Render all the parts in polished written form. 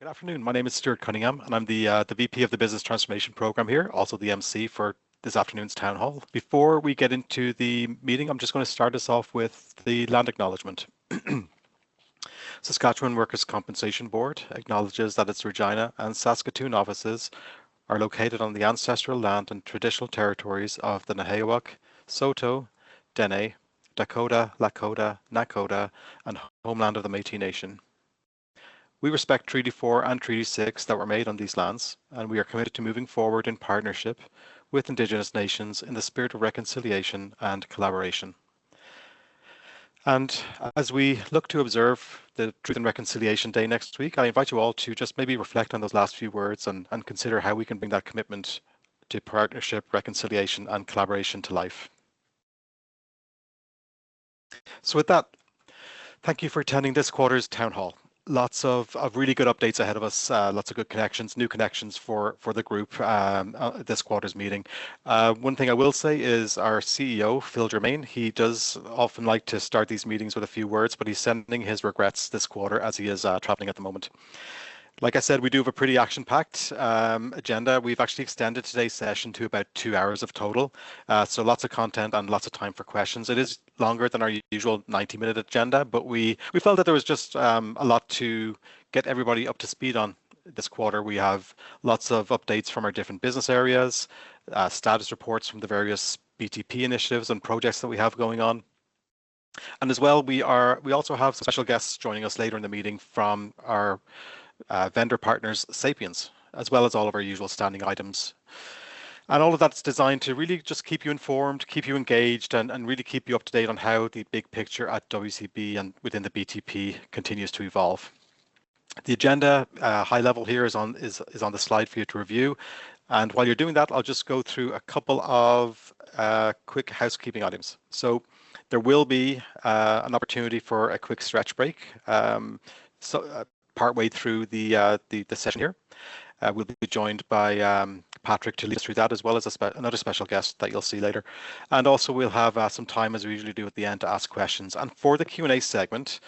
Good afternoon. My name is Stuart Cunningham, and I'm the VP of the Business Transformation Program here, also the MC for this afternoon's town hall. Before we get into the meeting, I'm just going to start us off with the land acknowledgement. Saskatchewan Workers' Compensation Board acknowledges that its Regina and Saskatoon offices are located on the ancestral land and traditional territories of the Nehiyawak, Saulteaux, Dene, Dakota, Lakota, Nakota, and homeland of the Métis Nation. We respect Treaty 4 and Treaty 6 that were made on these lands, and we are committed to moving forward in partnership with Indigenous nations in the spirit of reconciliation and collaboration. And as we look to observe the Truth and Reconciliation Day next week, I invite you all to just maybe reflect on those last few words and consider how we can bring that commitment to partnership, reconciliation, and collaboration to life. So with that, thank you for attending this quarter's town hall. Lots of really good updates ahead of us, lots of good connections, new connections for the group this quarter's meeting. One thing I will say is our CEO, Phil Germain, he does often like to start these meetings with a few words, but he's sending his regrets this quarter as he is traveling at the moment. Like I said, we do have a pretty action-packed agenda. We've actually extended today's session to about 2 hours of total. So lots of content and lots of time for questions. It is longer than our usual 90-minute agenda, but we felt that there was just a lot to get everybody up to speed on this quarter. We have lots of updates from our different business areas, status reports from the various BTP initiatives and projects that we have going on. And as well, we also have special guests joining us later in the meeting from our vendor partners, Sapiens, as well as all of our usual standing items. And all of that's designed to really just keep you informed, keep you engaged, and really keep you up to date on how the big picture at WCB and within the BTP continues to evolve. The agenda, high level here, is on the slide for you to review. And while you're doing that, I'll just go through a couple of quick housekeeping items. So there will be an opportunity for a quick stretch break. Partway through the session here. We'll be joined by Patrick to lead us through that, as well as another special guest that you'll see later. And also we'll have some time, as we usually do at the end, to ask questions. And for the Q&A segment,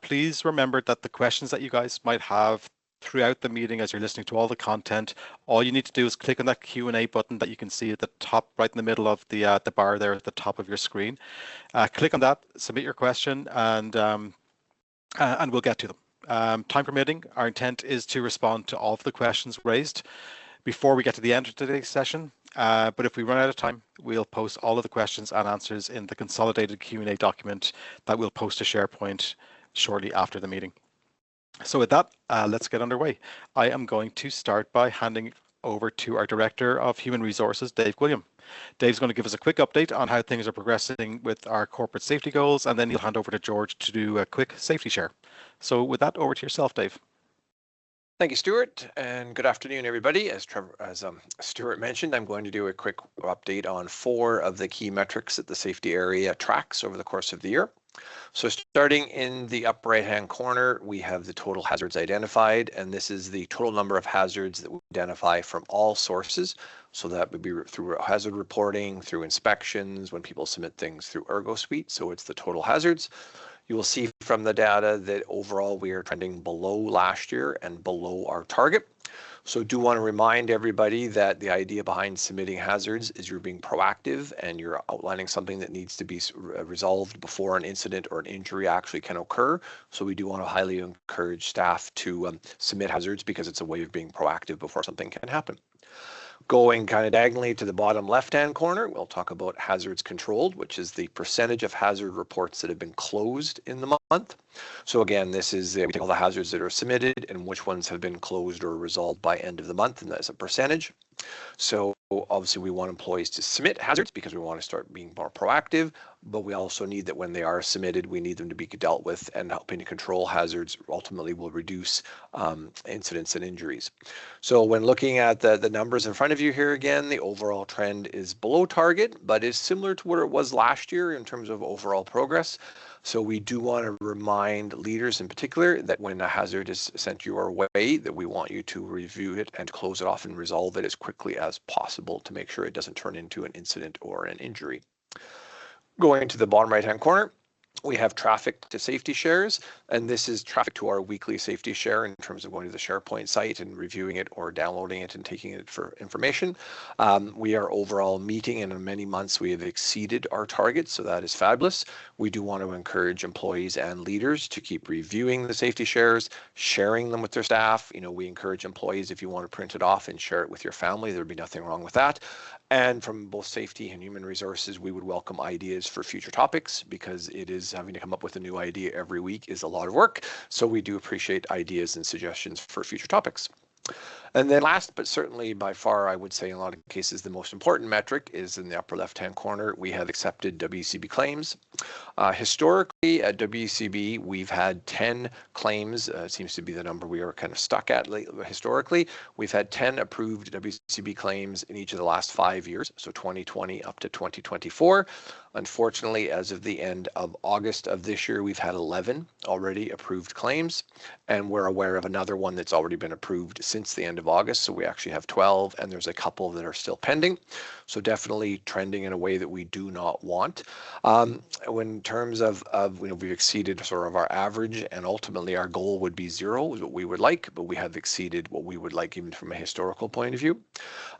please remember that the questions that you guys might have throughout the meeting as you're listening to all the content, all you need to do is click on that Q&A button that you can see at the top, right in the middle of the bar there at the top of your screen. Click on that, submit your question, and we'll get to them. Time permitting, our intent is to respond to all of the questions raised before we get to the end of today's session. But if we run out of time, we'll post all of the questions and answers in the consolidated Q&A document that we'll post to SharePoint shortly after the meeting. So with that, let's get underway. I am going to start by handing over to our Director of Human Resources, Dave William. Dave's going to give us a quick update on how things are progressing with our corporate safety goals, and then he'll hand over to George to do a quick safety share. So with that, over to yourself, Dave. Thank you, Stuart, and good afternoon, everybody. As Stuart mentioned, I'm going to do a quick update on 4 of the key metrics that the safety area tracks over the course of the year. So starting in the upper right-hand corner, we have the total hazards identified, and this is the total number of hazards that we identify from all sources. So that would be through hazard reporting, through inspections, when people submit things through ErgoSuite. So it's the total hazards. You will see from the data that overall we are trending below last year and below our target. So do want to remind everybody that the idea behind submitting hazards is you're being proactive and you're outlining something that needs to be resolved before an incident or an injury actually can occur. So we do want to highly encourage staff to submit hazards because it's a way of being proactive before something can happen. Going kind of diagonally to the bottom left-hand corner, we'll talk about hazards controlled, which is the percentage of hazard reports that have been closed in the month. So again, this is we take all the hazards that are submitted and which ones have been closed or resolved by end of the month, and that's a percentage. So obviously we want employees to submit hazards because we want to start being more proactive, but we also need that when they are submitted, we need them to be dealt with, and helping to control hazards ultimately will reduce incidents and injuries. So when looking at the numbers in front of you here again, the overall trend is below target, but is similar to where it was last year in terms of overall progress. So we do want to remind leaders in particular that when a hazard is sent your way, that we want you to review it and close it off and resolve it as quickly as possible to make sure it doesn't turn into an incident or an injury. Going to the bottom right-hand corner, We have traffic to safety shares, and this is traffic to our weekly safety share in terms of going to the SharePoint site and reviewing it or downloading it and taking it for information. We are overall meeting, and in many months we have exceeded our targets, so that is fabulous. We do want to encourage employees and leaders to keep reviewing the safety shares, sharing them with their staff. We encourage employees, if you want to print it off and share it with your family, there'd be nothing wrong with that. And from both safety and human resources, we would welcome ideas for future topics, because it is having to come up with a new idea every week is a lot of work. So we do appreciate ideas and suggestions for future topics. And then last, but certainly by far, I would say in a lot of cases, the most important metric is in the upper left-hand corner. We have accepted WCB claims. Historically at WCB, we've had 10 claims. Seems to be the number we are kind of stuck at historically. We've had 10 approved WCB claims in each of the last 5 years, so 2020 up to 2024. Unfortunately, as of the end of August of this year, we've had 11 already approved claims, and we're aware of another one that's already been approved since the end of August. So we actually have 12, and there's a couple that are still pending. So definitely trending in a way that we do not want. In terms of we've exceeded sort of our average, and ultimately our goal would be 0 is what we would like, but we have exceeded what we would like even from a historical point of view.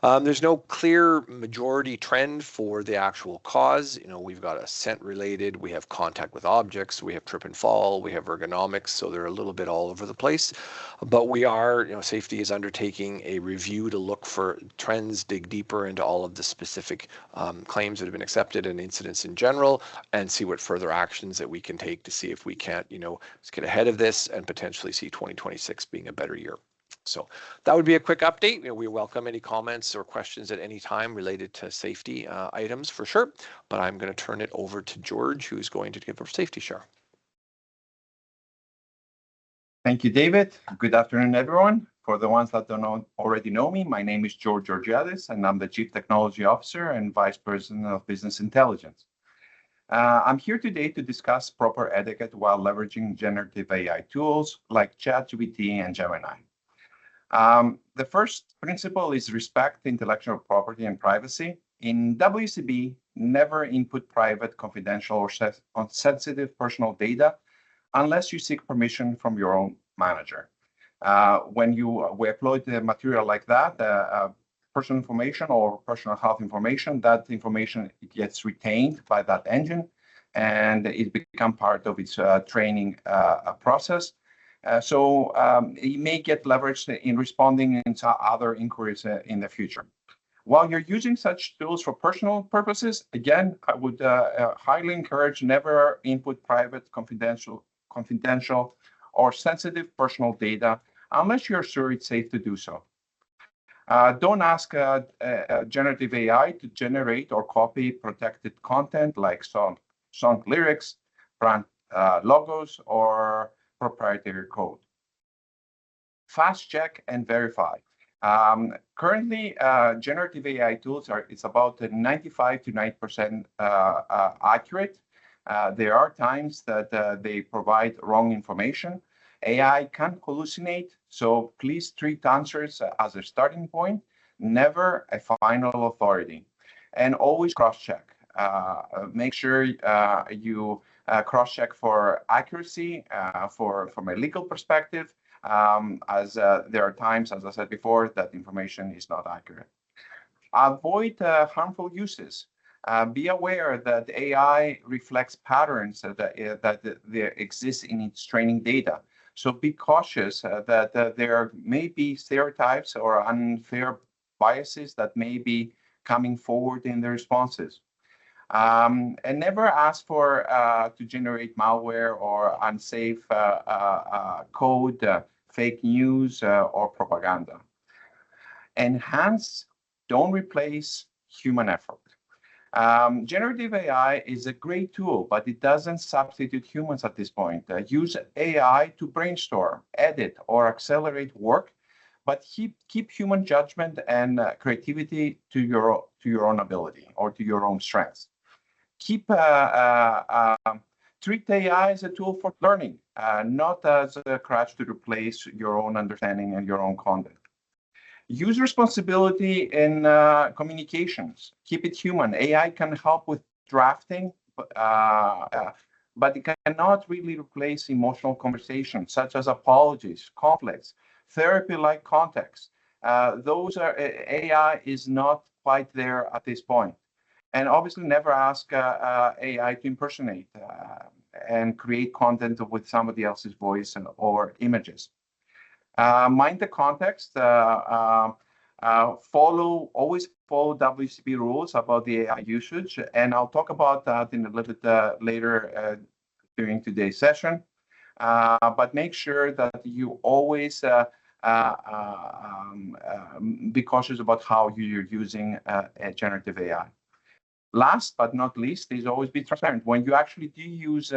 There's no clear majority trend for the actual cause. We've got ascent related, we have contact with objects, we have trip and fall, we have ergonomics, so they're a little bit all over the place. But we are, safety is undertaking a review to look for trends, dig deeper into all of the specific claims that have been accepted and incidents in general, and see what further actions that we can take to see if we can't, get ahead of this and potentially see 2026 being a better year. So that would be a quick update. We welcome any comments or questions at any time related to safety items for sure, but I'm going to turn it over to George, who's going to give our safety share. Thank you, David. Good afternoon, everyone. For the ones that don't already know me, my name is George Georgiadis, and I'm the Chief Technology Officer and Vice President of Business Intelligence. I'm here today to discuss proper etiquette while leveraging generative AI tools like ChatGPT and Gemini. The first principle is respect intellectual property and privacy. In WCB, never input private, confidential, or sensitive personal data unless you seek permission from your own manager. When we upload the material like that, personal information or personal health information, that information gets retained by that engine, and it becomes part of its training process. So it may get leveraged in responding to other inquiries in the future. While you're using such tools for personal purposes, again, I would highly encourage never input private, confidential, or sensitive personal data unless you're sure it's safe to do so. Don't ask generative AI to generate or copy protected content like song lyrics, brand logos, or proprietary code. Fast check and verify. Currently, generative AI tools it's about 95 to 90% accurate. There are times that they provide wrong information. AI can hallucinate, so please treat answers as a starting point, never a final authority, and always cross-check. Make sure you cross-check for accuracy from a legal perspective, as there are times, as I said before, that information is not accurate. Avoid harmful uses. Be aware that AI reflects patterns that exist in its training data. So be cautious that there may be stereotypes or unfair biases that may be coming forward in the responses. And never ask for to generate malware or unsafe code, fake news, or propaganda. Enhance, don't replace human effort. Generative AI is a great tool, but it doesn't substitute humans at this point. Use AI to brainstorm, edit, or accelerate work, but keep human judgment and creativity to your own ability or to your own strengths. Treat AI as a tool for learning, not as a crutch to replace your own understanding and your own content. Use responsibility in communications. Keep it human. AI can help with drafting, but it cannot really replace emotional conversations such as apologies, conflicts, therapy-like context. Those are AI is not quite there at this point. And obviously never ask AI to impersonate and create content with somebody else's voice or images. Mind the context, always follow WCB rules about the AI usage, and I'll talk about that in a little bit later during today's session. But make sure that you always be cautious about how you're using generative AI. Last but not least is always be transparent. When you actually do use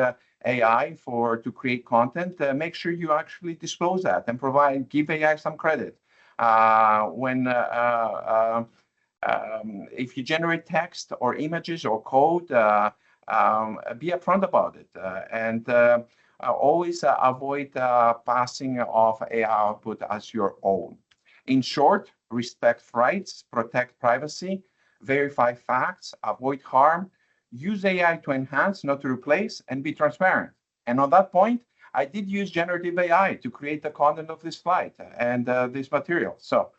AI to create content, make sure you actually disclose that and give AI some credit. If you generate text or images or code, be upfront about it, and always avoid passing off AI output as your own. In short, respect rights, protect privacy, verify facts, avoid harm, use AI to enhance, not to replace, and be transparent. And on that point, I did use generative AI to create the content of this slide and this material. So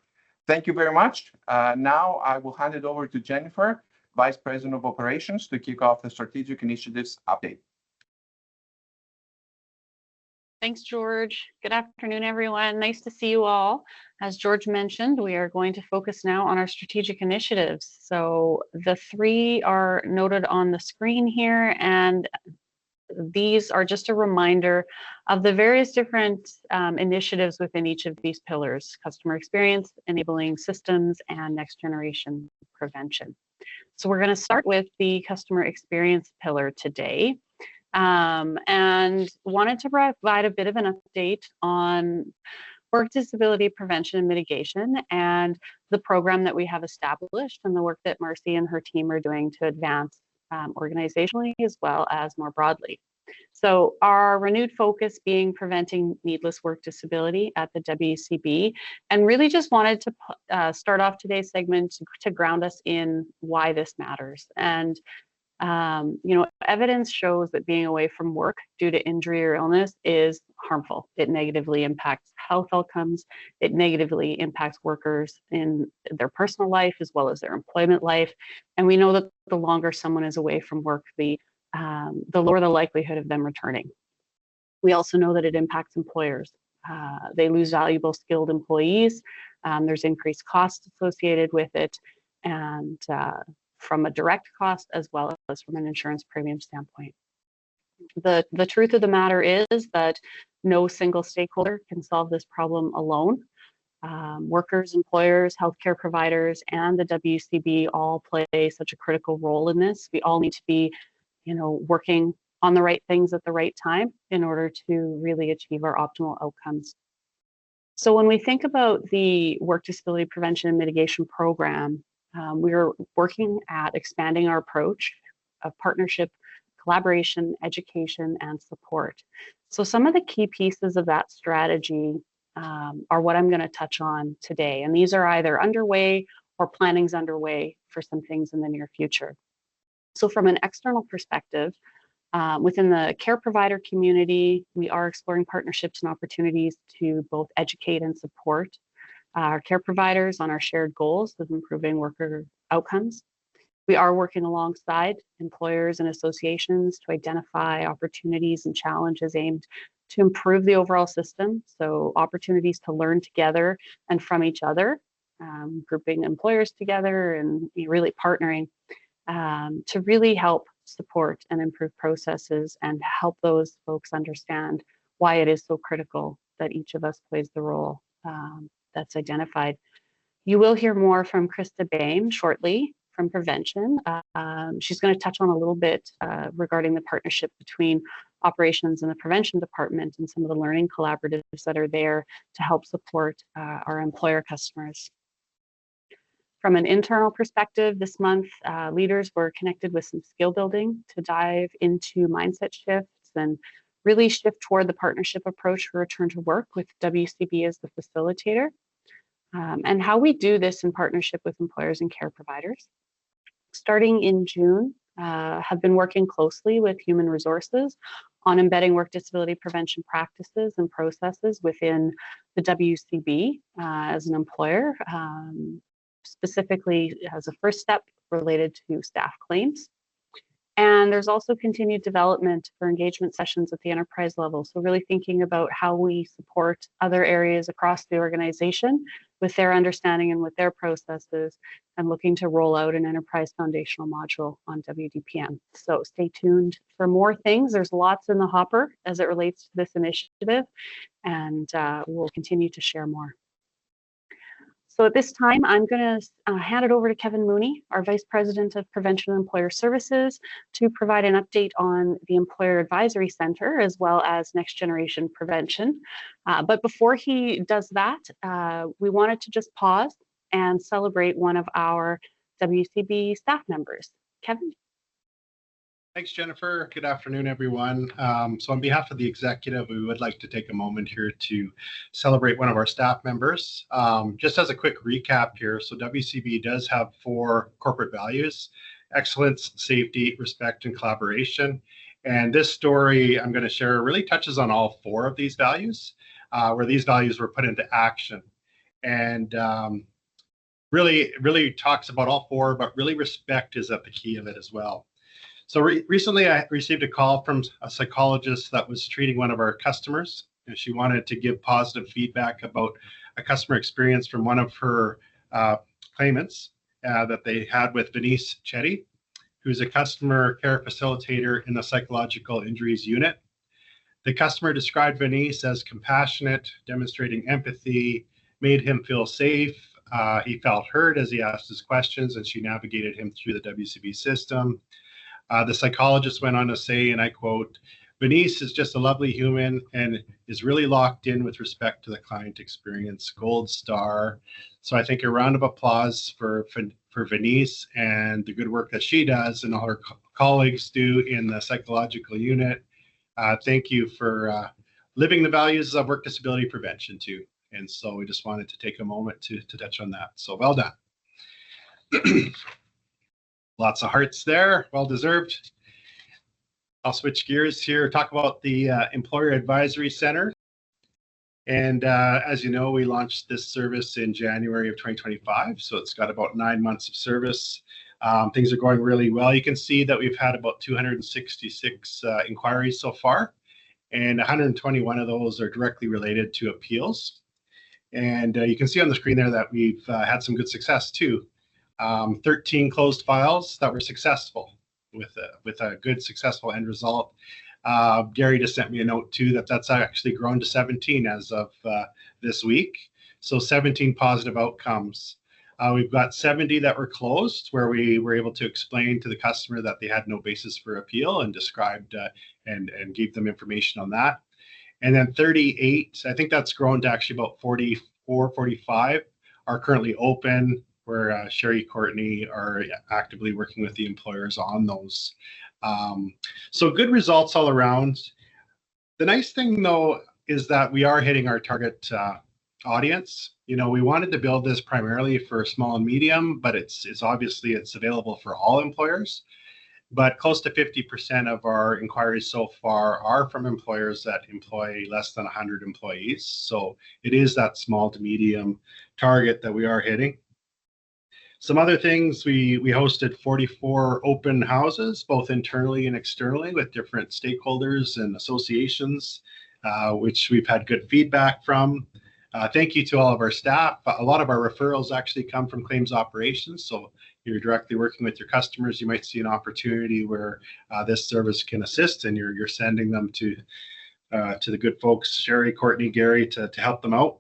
thank you very much. Now I will hand it over to Jennifer, Vice President of Operations, to kick off the Strategic Initiatives update. Thanks, George. Good afternoon, everyone. Nice to see you all. As George mentioned, we are going to focus now on our strategic initiatives. So the three are noted on the screen here, and these are just a reminder of the various different initiatives within each of these pillars: customer experience, enabling systems, and next generation prevention. So we're going to start with the customer experience pillar today. And wanted to provide a bit of an update on work disability prevention and mitigation and the program that we have established and the work that Marcy and her team are doing to advance organizationally as well as more broadly. So our renewed focus being preventing needless work disability at the WCB, and really just wanted to start off today's segment to ground us in why this matters. And evidence shows that being away from work due to injury or illness is harmful. It negatively impacts health outcomes. It negatively impacts workers in their personal life as well as their employment life. And we know that the longer someone is away from work, the lower the likelihood of them returning. We also know that it impacts employers. They lose valuable, skilled employees. There's increased costs associated with it, and from a direct cost as well as from an insurance premium standpoint. The truth of the matter is that no single stakeholder can solve this problem alone. Workers, employers, healthcare providers, and the WCB all play such a critical role in this. We all need to be, working on the right things at the right time in order to really achieve our optimal outcomes. So when we think about the work disability prevention and mitigation program, we're working at expanding our approach of partnership, collaboration, education, and support. So some of the key pieces of that strategy are what I'm going to touch on today. And these are either underway or planning's underway for some things in the near future. So from an external perspective, within the care provider community, we are exploring partnerships and opportunities to both educate and support our care providers on our shared goals of improving worker outcomes. We are working alongside employers and associations to identify opportunities and challenges aimed to improve the overall system. So opportunities to learn together and from each other, grouping employers together and really partnering to really help support and improve processes and help those folks understand why it is so critical that each of us plays the role that's identified. You will hear more from Krista Bain shortly from prevention. She's going to touch on a little bit regarding the partnership between operations and the prevention department and some of the learning collaboratives that are there to help support our employer customers. From an internal perspective, this month, leaders were connected with some skill building to dive into mindset shifts and really shift toward the partnership approach for return to work with WCB as the facilitator, and how we do this in partnership with employers and care providers. Starting in June, have been working closely with human resources on embedding work disability prevention practices and processes within the WCB as an employer, specifically as a first step related to staff claims. And there's also continued development for engagement sessions at the enterprise level. So really thinking about how we support other areas across the organization with their understanding and with their processes, and looking to roll out an enterprise foundational module on WDPM. So stay tuned for more things. There's lots in the hopper as it relates to this initiative, and we'll continue to share more. So at this time, I'm going to hand it over to Kevin Mooney, our Vice President of Prevention and Employer Services, to provide an update on the Employer Advisory Center as well as Next Generation Prevention. But before he does that, we wanted to just pause and celebrate one of our WCB staff members. Kevin? Thanks, Jennifer. Good afternoon, everyone. So on behalf of the executive, we would like to take a moment here to celebrate one of our staff members. Just as a quick recap here, so WCB does have 4 corporate values: excellence, safety, respect, and collaboration. And this story I'm going to share really touches on all 4 of these values, where these values were put into action. And really talks about all 4, but really respect is at the key of it as well. So recently I received a call from a psychologist that was treating one of our customers, and she wanted to give positive feedback about a customer experience from one of her claimants that they had with Venice Chetty, who's a customer care facilitator in the psychological injuries unit. The customer described Venice as compassionate, demonstrating empathy, made him feel safe. He felt heard as he asked his questions, and she navigated him through the WCB system. The psychologist went on to say, and I quote, "Venice is just a lovely human and is really locked in with respect to the client experience. Gold star." So I think a round of applause for Venice and the good work that she does and all her colleagues do in the psychological unit. Thank you for living the values of work disability prevention too. And so we just wanted to take a moment to touch on that. So well done. Lots of hearts there, well deserved. I'll switch gears here, talk about the Employer Advisory Center. And as you know, we launched this service in January of 2025, so it's got about 9 months of service. Things are going really well. You can see that we've had about 266 inquiries so far, and 121 of those are directly related to appeals. And you can see on the screen there that we've had some good success too. 13 closed files that were successful with a good successful end result. Gary just sent me a note too that's actually grown to 17 as of this week. So 17 positive outcomes. We've got 70 that were closed, where we were able to explain to the customer that they had no basis for appeal and described and gave them information on that. And then 38, I think that's grown to actually about 44, 45 are currently open, where Sherry Courtney are actively working with the employers on those. So good results all around. The nice thing though is that we are hitting our target audience. You know, we wanted to build this primarily for small and medium, but it's obviously it's available for all employers. But close to 50% of our inquiries so far are from employers that employ less than 100 employees. So it is that small to medium target that we are hitting. Some other things, we hosted 44 open houses, both internally and externally, with different stakeholders and associations, which we've had good feedback from. Thank you to all of our staff. A lot of our referrals actually come from claims operations. So you're directly working with your customers. You might see an opportunity where this service can assist, and you're sending them to the good folks, Sherry, Courtney, Gary, to help them out.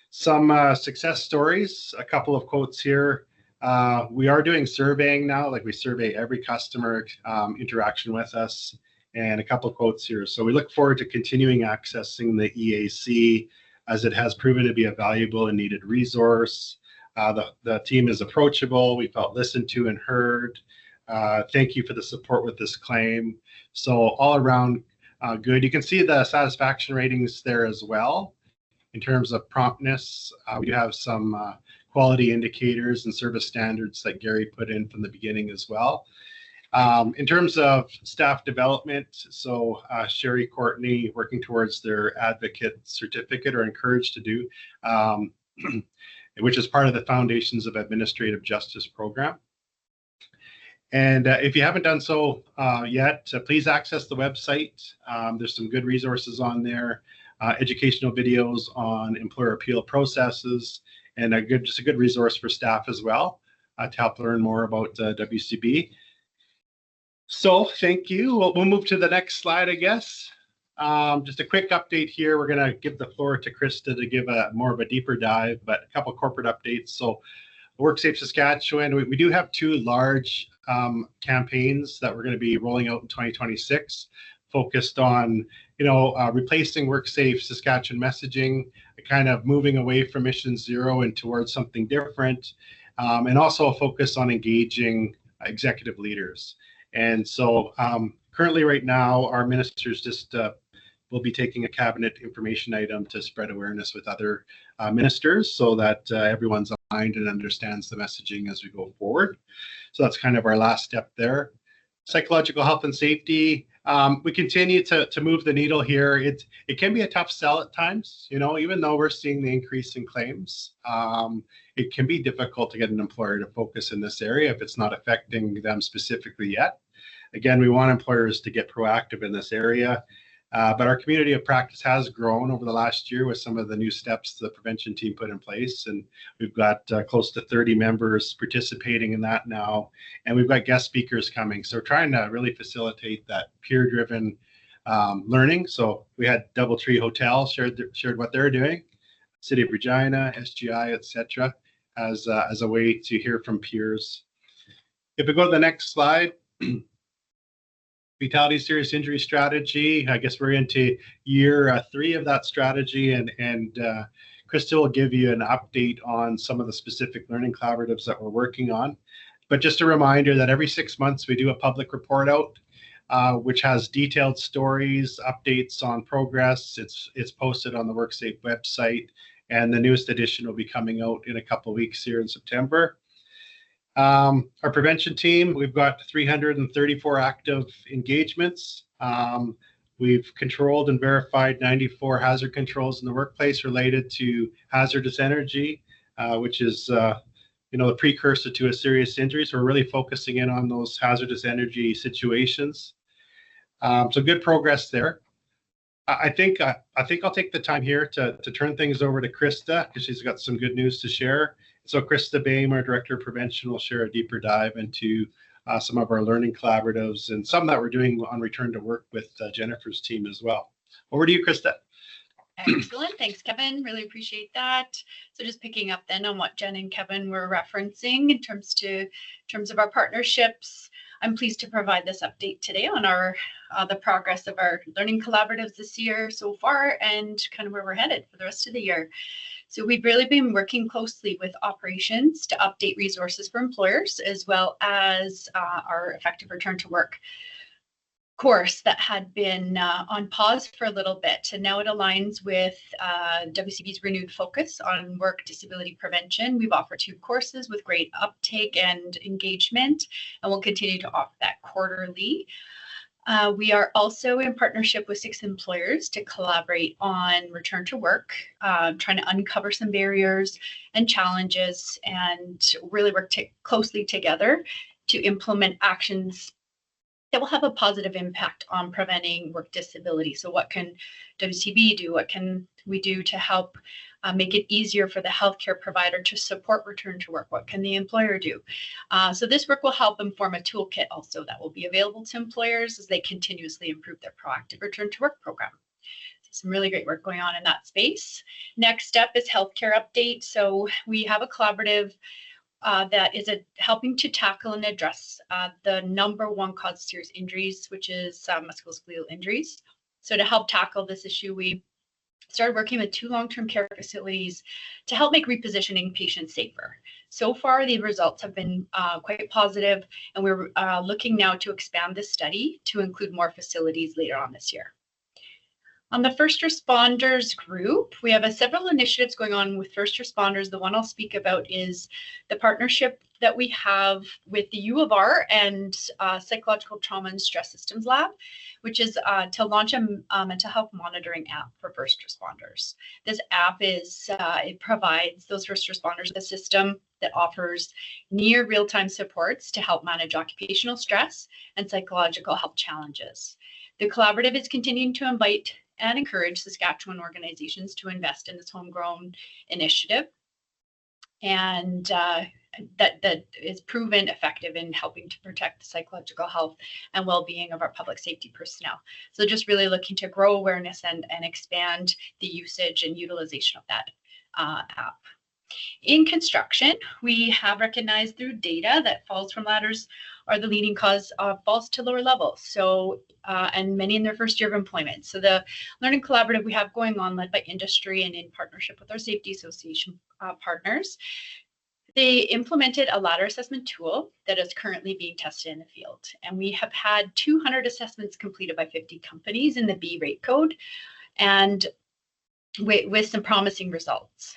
Some success stories, a couple of quotes here. We are doing surveying now, like we survey every customer interaction with us, and a couple of quotes here. So we look forward to continuing accessing the EAC, as it has proven to be a valuable and needed resource. The team is approachable. We felt listened to and heard. Thank you for the support with this claim. So all around good. You can see the satisfaction ratings there as well. In terms of promptness, we do have some quality indicators and service standards that Gary put in from the beginning as well. In terms of staff development, so Sherry, Courtney, working towards their advocate certificate, are encouraged to do, which is part of the Foundations of Administrative Justice program. And if you haven't done so yet, please access the website. There's some good resources on there, educational videos on employer appeal processes, and just a good resource for staff as well to help learn more about WCB. So thank you. We'll move to the next slide, I guess. Just a quick update here. We're going to give the floor to Krista to give more of a deeper dive, but a couple corporate updates. So WorkSafe Saskatchewan, we do have 2 large campaigns that we're going to be rolling out in 2026, focused on, replacing WorkSafe Saskatchewan messaging, kind of moving away from Mission Zero and towards something different, and also a focus on engaging executive leaders. And so currently right now, our ministers just will be taking a cabinet information item to spread awareness with other ministers so that everyone's aligned and understands the messaging as we go forward. So that's kind of our last step there. Psychological health and safety. We continue to move the needle here. It can be a tough sell at times, even though we're seeing the increase in claims. It can be difficult to get an employer to focus in this area if it's not affecting them specifically yet. Again, we want employers to get proactive in this area. But our community of practice has grown over the last year with some of the new steps the prevention team put in place. And we've got close to 30 members participating in that now. And we've got guest speakers coming. So we're trying to really facilitate that peer-driven learning. So we had Doubletree Hotel shared what they're doing, City of Regina, SGI, etc., as a way to hear from peers. If we go to the next slide, fatality serious injury strategy. I guess we're into year 3 of that strategy, and Krista will give you an update on some of the specific learning collaboratives that we're working on. But just a reminder that every 6 months we do a public report out, which has detailed stories, updates on progress. It's posted on the WorkSafe website, and the newest edition will be coming out in a couple of weeks here in September. Our prevention team, we've got 334 active engagements. We've controlled and verified 94 hazard controls in the workplace related to hazardous energy, which is the precursor to a serious injury. So we're really focusing in on those hazardous energy situations. So good progress there. I think I'll take the time here to turn things over to Krista, because she's got some good news to share. So Krista Bain, our Director of Prevention, will share a deeper dive into some of our learning collaboratives and some that we're doing on return to work with Jennifer's team as well. Over to you, Krista. Excellent. Thanks, Kevin. Really appreciate that. So just picking up then on what Jen and Kevin were referencing in terms of our partnerships, I'm pleased to provide this update today on the progress of our learning collaboratives this year so far, and kind of where we're headed for the rest of the year. So we've really been working closely with operations to update resources for employers, as well as our effective return to work course that had been on pause for a little bit. And now it aligns with WCB's renewed focus on work disability prevention. We've offered 2 courses with great uptake and engagement, and we'll continue to offer that quarterly. We are also in partnership with 6 employers to collaborate on return to work, trying to uncover some barriers and challenges, and really work closely together to implement actions that will have a positive impact on preventing work disability. So what can WCB do? What can we do to help make it easier for the healthcare provider to support return to work? What can the employer do? So this work will help inform a toolkit also that will be available to employers as they continuously improve their proactive return to work program. So some really great work going on in that space. Next step is healthcare update. So we have a collaborative that is helping to tackle and address the #1 cause of serious injuries, which is musculoskeletal injuries. So to help tackle this issue, we started working with 2 long-term care facilities to help make repositioning patients safer. So far, the results have been quite positive, and we're looking now to expand this study to include more facilities later on this year. On the first responders group, we have several initiatives going on with first responders. The one I'll speak about is the partnership that we have with the U of R and Psychological Trauma and Stress Systems Lab, which is to launch a mental health monitoring app for first responders. This app it provides those first responders with a system that offers near real-time supports to help manage occupational stress and psychological health challenges. The collaborative is continuing to invite and encourage Saskatchewan organizations to invest in this homegrown initiative, and that is proven effective in helping to protect the psychological health and well-being of our public safety personnel. So just really looking to grow awareness and expand the usage and utilization of that app. In construction, we have recognized through data that falls from ladders are the leading cause of falls to lower levels. So, and many in their first year of employment. So the learning collaborative we have going on, led by industry and in partnership with our safety association partners, they implemented a ladder assessment tool that is currently being tested in the field. And we have had 200 assessments completed by 50 companies in the B rate code, and with some promising results.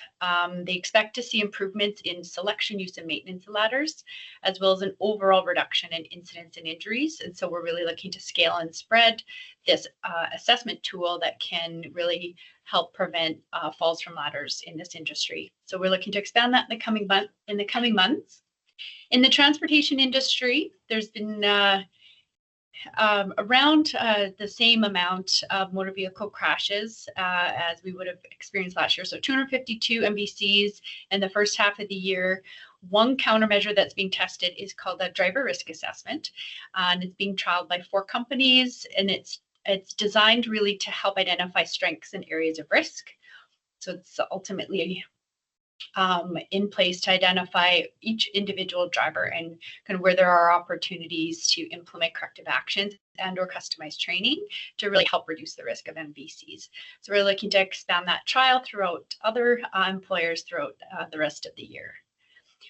They expect to see improvements in selection, use, and maintenance of ladders, as well as an overall reduction in incidents and injuries. And so we're really looking to scale and spread this assessment tool that can really help prevent falls from ladders in this industry. So we're looking to expand that in the coming months. In the transportation industry, there's been around the same amount of motor vehicle crashes as we would have experienced last year. So 252 MVCs in the first half of the year. One countermeasure that's being tested is called a driver risk assessment, and it's being trialed by 4 companies, and it's designed really to help identify strengths and areas of risk. So it's ultimately in place to identify each individual driver and kind of where there are opportunities to implement corrective actions and or customized training to really help reduce the risk of MVCs. So we're looking to expand that trial throughout other employers throughout the rest of the year.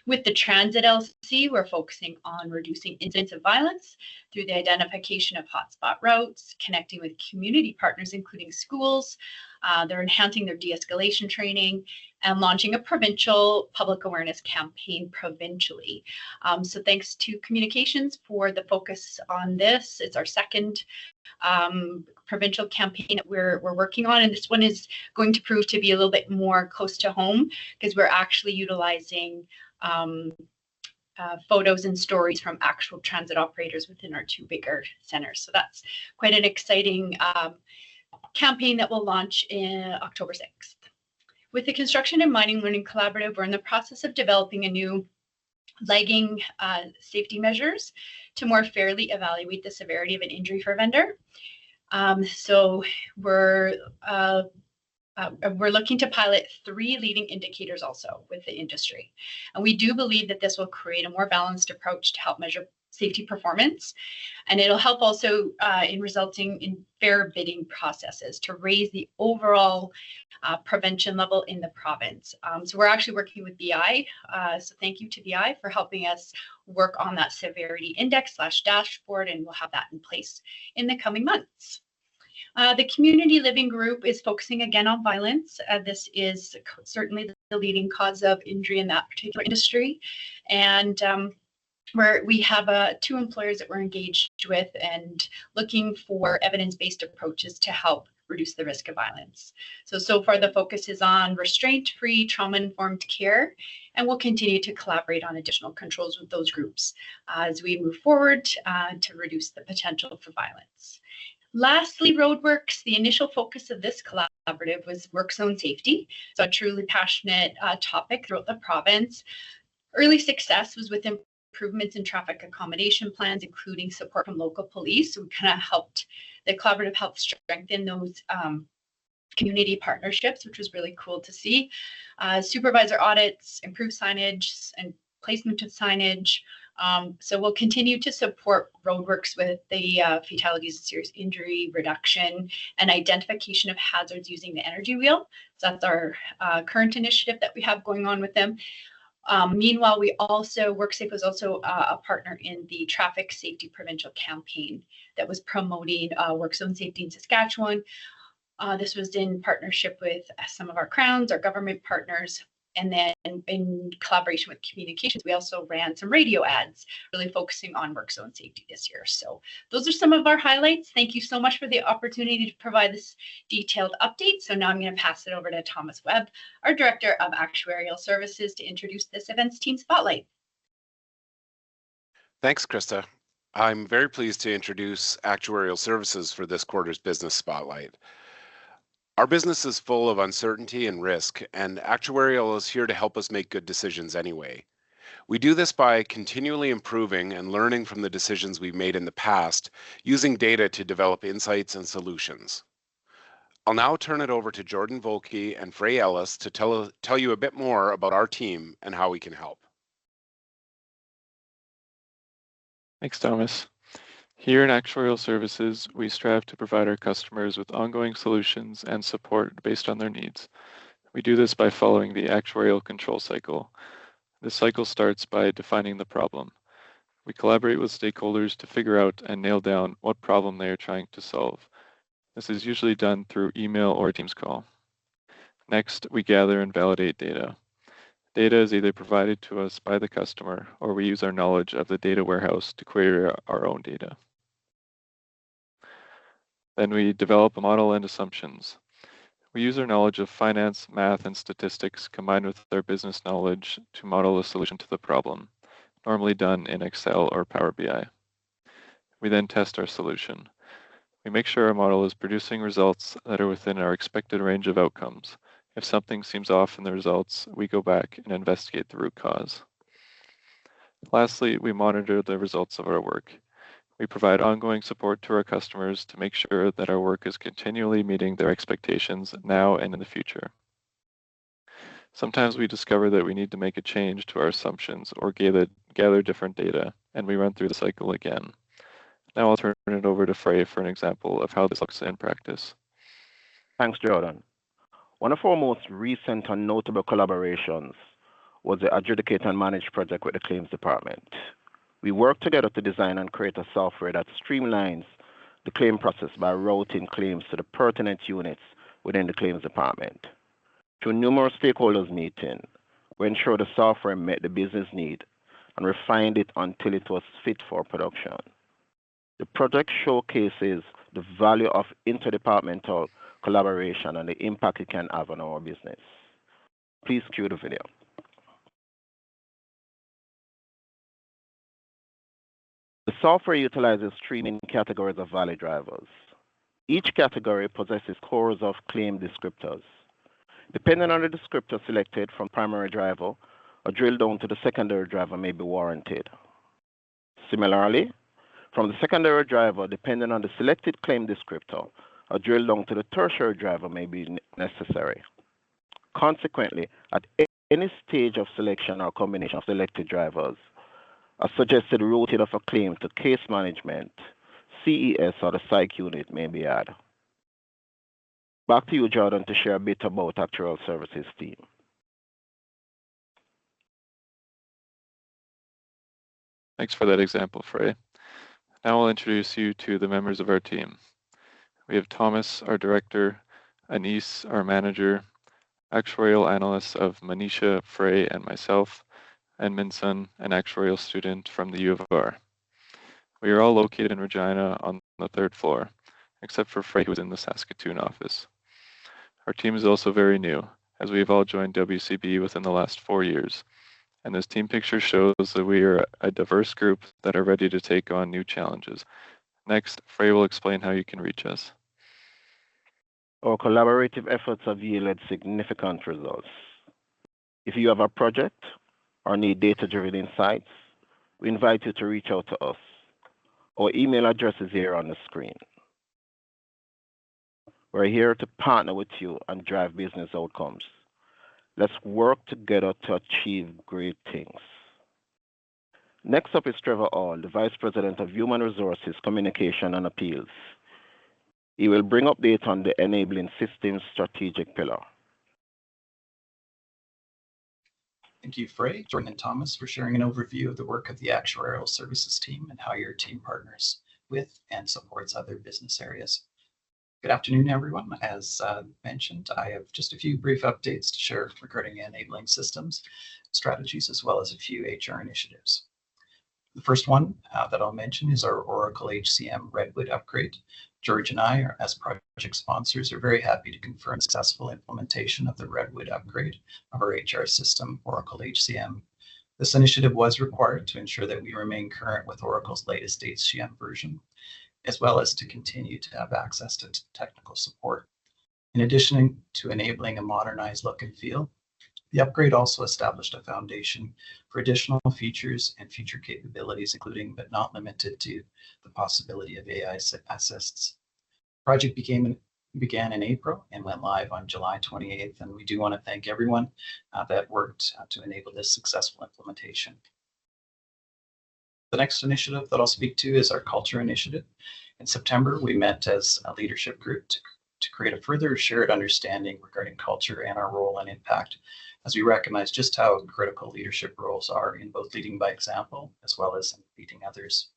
With the Transit LC, we're focusing on reducing incidents of violence through the identification of hotspot routes, connecting with community partners, including schools. They're enhancing their de-escalation training and launching a provincial public awareness campaign provincially. So thanks to Communications for the focus on this. It's our second provincial campaign that we're working on, and this one is going to prove to be a little bit more close to home because we're actually utilizing photos and stories from actual transit operators within our 2 bigger centers. So that's quite an exciting campaign that will launch in October 6th. With the Construction and Mining Learning Collaborative, we're in the process of developing a new lagging safety measures to more fairly evaluate the severity of an injury for a vendor. So we're looking to pilot 3 leading indicators also with the industry. And we do believe that this will create a more balanced approach to help measure safety performance. And it'll help also in resulting in fair bidding processes to raise the overall prevention level in the province. So we're actually working with BI. So thank you to BI for helping us work on that severity index / dashboard, and we'll have that in place in the coming months. The community living group is focusing again on violence. This is certainly the leading cause of injury in that particular industry. And where we have 2 employers that we're engaged with and looking for evidence-based approaches to help reduce the risk of violence. So far the focus is on restraint-free, trauma-informed care, and we'll continue to collaborate on additional controls with those groups as we move forward to reduce the potential for violence. Lastly, roadworks. The initial focus of this collaborative was work zone safety, so a truly passionate topic throughout the province. Early success was with improvements in traffic accommodation plans, including support from local police. So we kind of helped, the collaborative helped strengthen those community partnerships, which was really cool to see. Supervisor audits, improved signage and placement of signage. So we'll continue to support roadworks with the fatalities and serious injury reduction and identification of hazards using the energy wheel. So that's our current initiative that we have going on with them. Meanwhile, WorkSafe was also a partner in the Traffic Safety Provincial Campaign that was promoting work zone safety in Saskatchewan. This was in partnership with some of our crowns, our government partners, and then in collaboration with communications, we also ran some radio ads, really focusing on work zone safety this year. So those are some of our highlights. Thank you so much for the opportunity to provide this detailed update. So now I'm going to pass it over to Thomas Webb, our Director of Actuarial Services, to introduce this events team spotlight. Thanks, Krista. I'm very pleased to introduce Actuarial Services for this quarter's Business Spotlight. Our business is full of uncertainty and risk, and Actuarial is here to help us make good decisions anyway. We do this by continually improving and learning from the decisions we've made in the past, using data to develop insights and solutions. I'll now turn it over to Jordan Volke and Frey Ellis to tell you a bit more about our team and how we can help. Thanks, Thomas. Here in Actuarial Services, we strive to provide our customers with ongoing solutions and support based on their needs. We do this by following the actuarial control cycle. This cycle starts by defining the problem. We collaborate with stakeholders to figure out and nail down what problem they are trying to solve. This is usually done through email or a Teams call. Next, we gather and validate data. Data is either provided to us by the customer, or we use our knowledge of the data warehouse to query our own data. Then we develop a model and assumptions. We use our knowledge of finance, math, and statistics combined with our business knowledge to model a solution to the problem, normally done in Excel or Power BI. We then test our solution. We make sure our model is producing results that are within our expected range of outcomes. If something seems off in the results, we go back and investigate the root cause. Lastly, we monitor the results of our work. We provide ongoing support to our customers to make sure that our work is continually meeting their expectations now and in the future. Sometimes we discover that we need to make a change to our assumptions or gather different data, and we run through the cycle again. Now I'll turn it over to Frey for an example of how this looks in practice. Thanks, Jordan. One of our most recent and notable collaborations was the Adjudicate and Manage project with the Claims Department. We worked together to design and create a software that streamlines the claim process by routing claims to the pertinent units within the Claims Department. Through numerous stakeholders meetings, we ensured the software met the business need and refined it until it was fit for production. The project showcases the value of interdepartmental collaboration and the impact it can have on our business. Please cue the video. The software utilizes three main categories of valid drivers. Each category possesses cores of claim descriptors. Depending on the descriptor selected from primary driver, a drill down to the secondary driver may be warranted. Similarly, from the secondary driver, depending on the selected claim descriptor, a drill down to the tertiary driver may be necessary. Consequently, at any stage of selection or combination of selected drivers, a suggested routing of a claim to case management, CES, or the psych unit may be added. Back to you, Jordan, to share a bit about Actuarial Services team. Thanks for that example, Frey. Now I'll introduce you to the members of our team. We have Thomas, our director, Anis, our manager, actuarial analysts of Manisha, Frey, and myself, and Minsun, an actuarial student from the U of R. We are all located in Regina on the 3rd floor, except for Frey, who is in the Saskatoon office. Our team is also very new, as we have all joined WCB within the last 4 years, and this team picture shows that we are a diverse group that are ready to take on new challenges. Next, Frey will explain how you can reach us. Our collaborative efforts have yielded significant results. If you have a project or need data-driven insights, we invite you to reach out to us. Our email address is here on the screen. We're here to partner with you and drive business outcomes. Let's work together to achieve great things. Next up is Trevor Hall, the Vice President of Human Resources, Communication and Appeals. He will bring update on the Enabling Systems strategic pillar. Thank you, Frey, Jordan, and Thomas for sharing an overview of the work of the Actuarial Services team and how your team partners with and supports other business areas. Good afternoon, everyone. As mentioned, I have just a few brief updates to share regarding enabling systems, strategies, as well as a few HR initiatives. The first one that I'll mention is our Oracle HCM Redwood upgrade. George and I, as project sponsors, are very happy to confirm successful implementation of the Redwood upgrade of our HR system, Oracle HCM. This initiative was required to ensure that we remain current with Oracle's latest HCM version, as well as to continue to have access to technical support. In addition to enabling a modernized look and feel, the upgrade also established a foundation for additional features and future capabilities, including but not limited to the possibility of AI assists. The project began in April and went live on July 28th, and we do want to thank everyone that worked to enable this successful implementation. The next initiative that I'll speak to is our culture initiative. In September, we met as a leadership group to create a further shared understanding regarding culture and our role and impact, as we recognize just how critical leadership roles are in both leading by example as well as in leading others.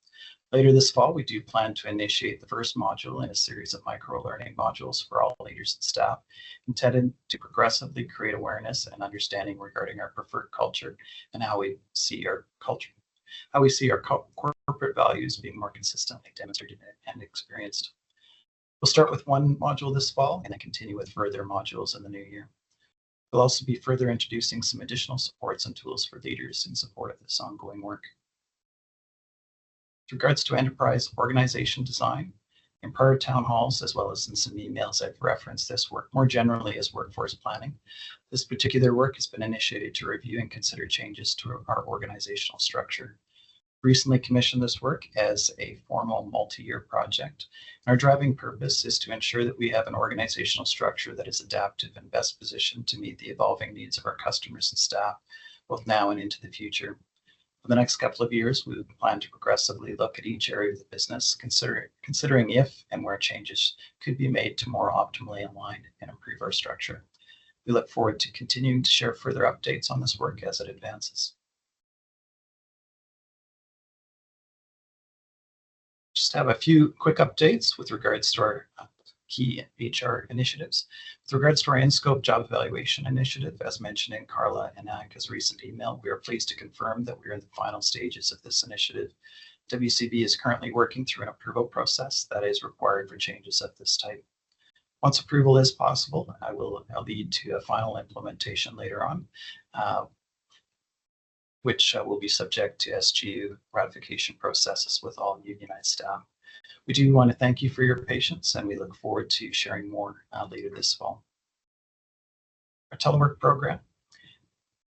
Later this fall, we do plan to initiate the first module in a series of micro-learning modules for all leaders and staff, intended to progressively create awareness and understanding regarding our preferred culture and how we see our culture, how we see our corporate values being more consistently demonstrated and experienced. We'll start with one module this fall and then continue with further modules in the new year. We'll also be further introducing some additional supports and tools for leaders in support of this ongoing work. With regards to enterprise organization design, in prior town halls, as well as in some emails, I've referenced this work more generally as workforce planning. This particular work has been initiated to review and consider changes to our organizational structure. Recently commissioned this work as a formal multi-year project. Our driving purpose is to ensure that we have an organizational structure that is adaptive and best positioned to meet the evolving needs of our customers and staff, both now and into the future. For the next couple of years, we plan to progressively look at each area of the business, considering if and where changes could be made to more optimally align and improve our structure. We look forward to continuing to share further updates on this work as it advances. Just have a few quick updates with regards to our key HR initiatives. With regards to our in-scope job evaluation initiative, as mentioned in Carla and Anka's recent email, we are pleased to confirm that we are in the final stages of this initiative. WCB is currently working through an approval process that is required for changes of this type. Once approval is possible, I'll lead to a final implementation later on, which will be subject to SGU ratification processes with all unionized staff. We do want to thank you for your patience, and we look forward to sharing more later this fall. Our telework program.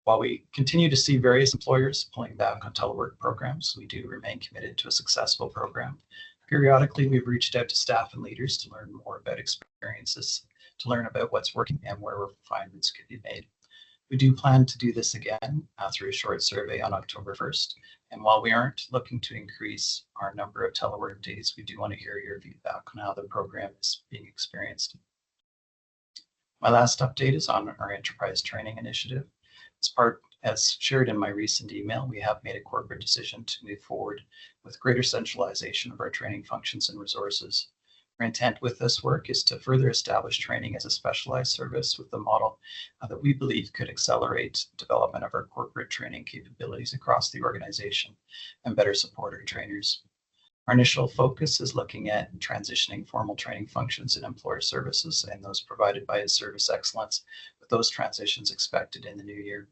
While we continue to see various employers pulling back on telework programs, we do remain committed to a successful program. Periodically, we've reached out to staff and leaders to learn more about experiences, to learn about what's working and where refinements could be made. We do plan to do this again through a short survey on October 1st. And while we aren't looking to increase our number of telework days, we do want to hear your feedback on how the program is being experienced. My last update is on our enterprise training initiative. As shared in my recent email, we have made a corporate decision to move forward with greater centralization of our training functions and resources. Our intent with this work is to further establish training as a specialized service with the model that we believe could accelerate development of our corporate training capabilities across the organization and better support our trainers. Our initial focus is looking at transitioning formal training functions in employer services and those provided by Service Excellence, with those transitions expected in the new year.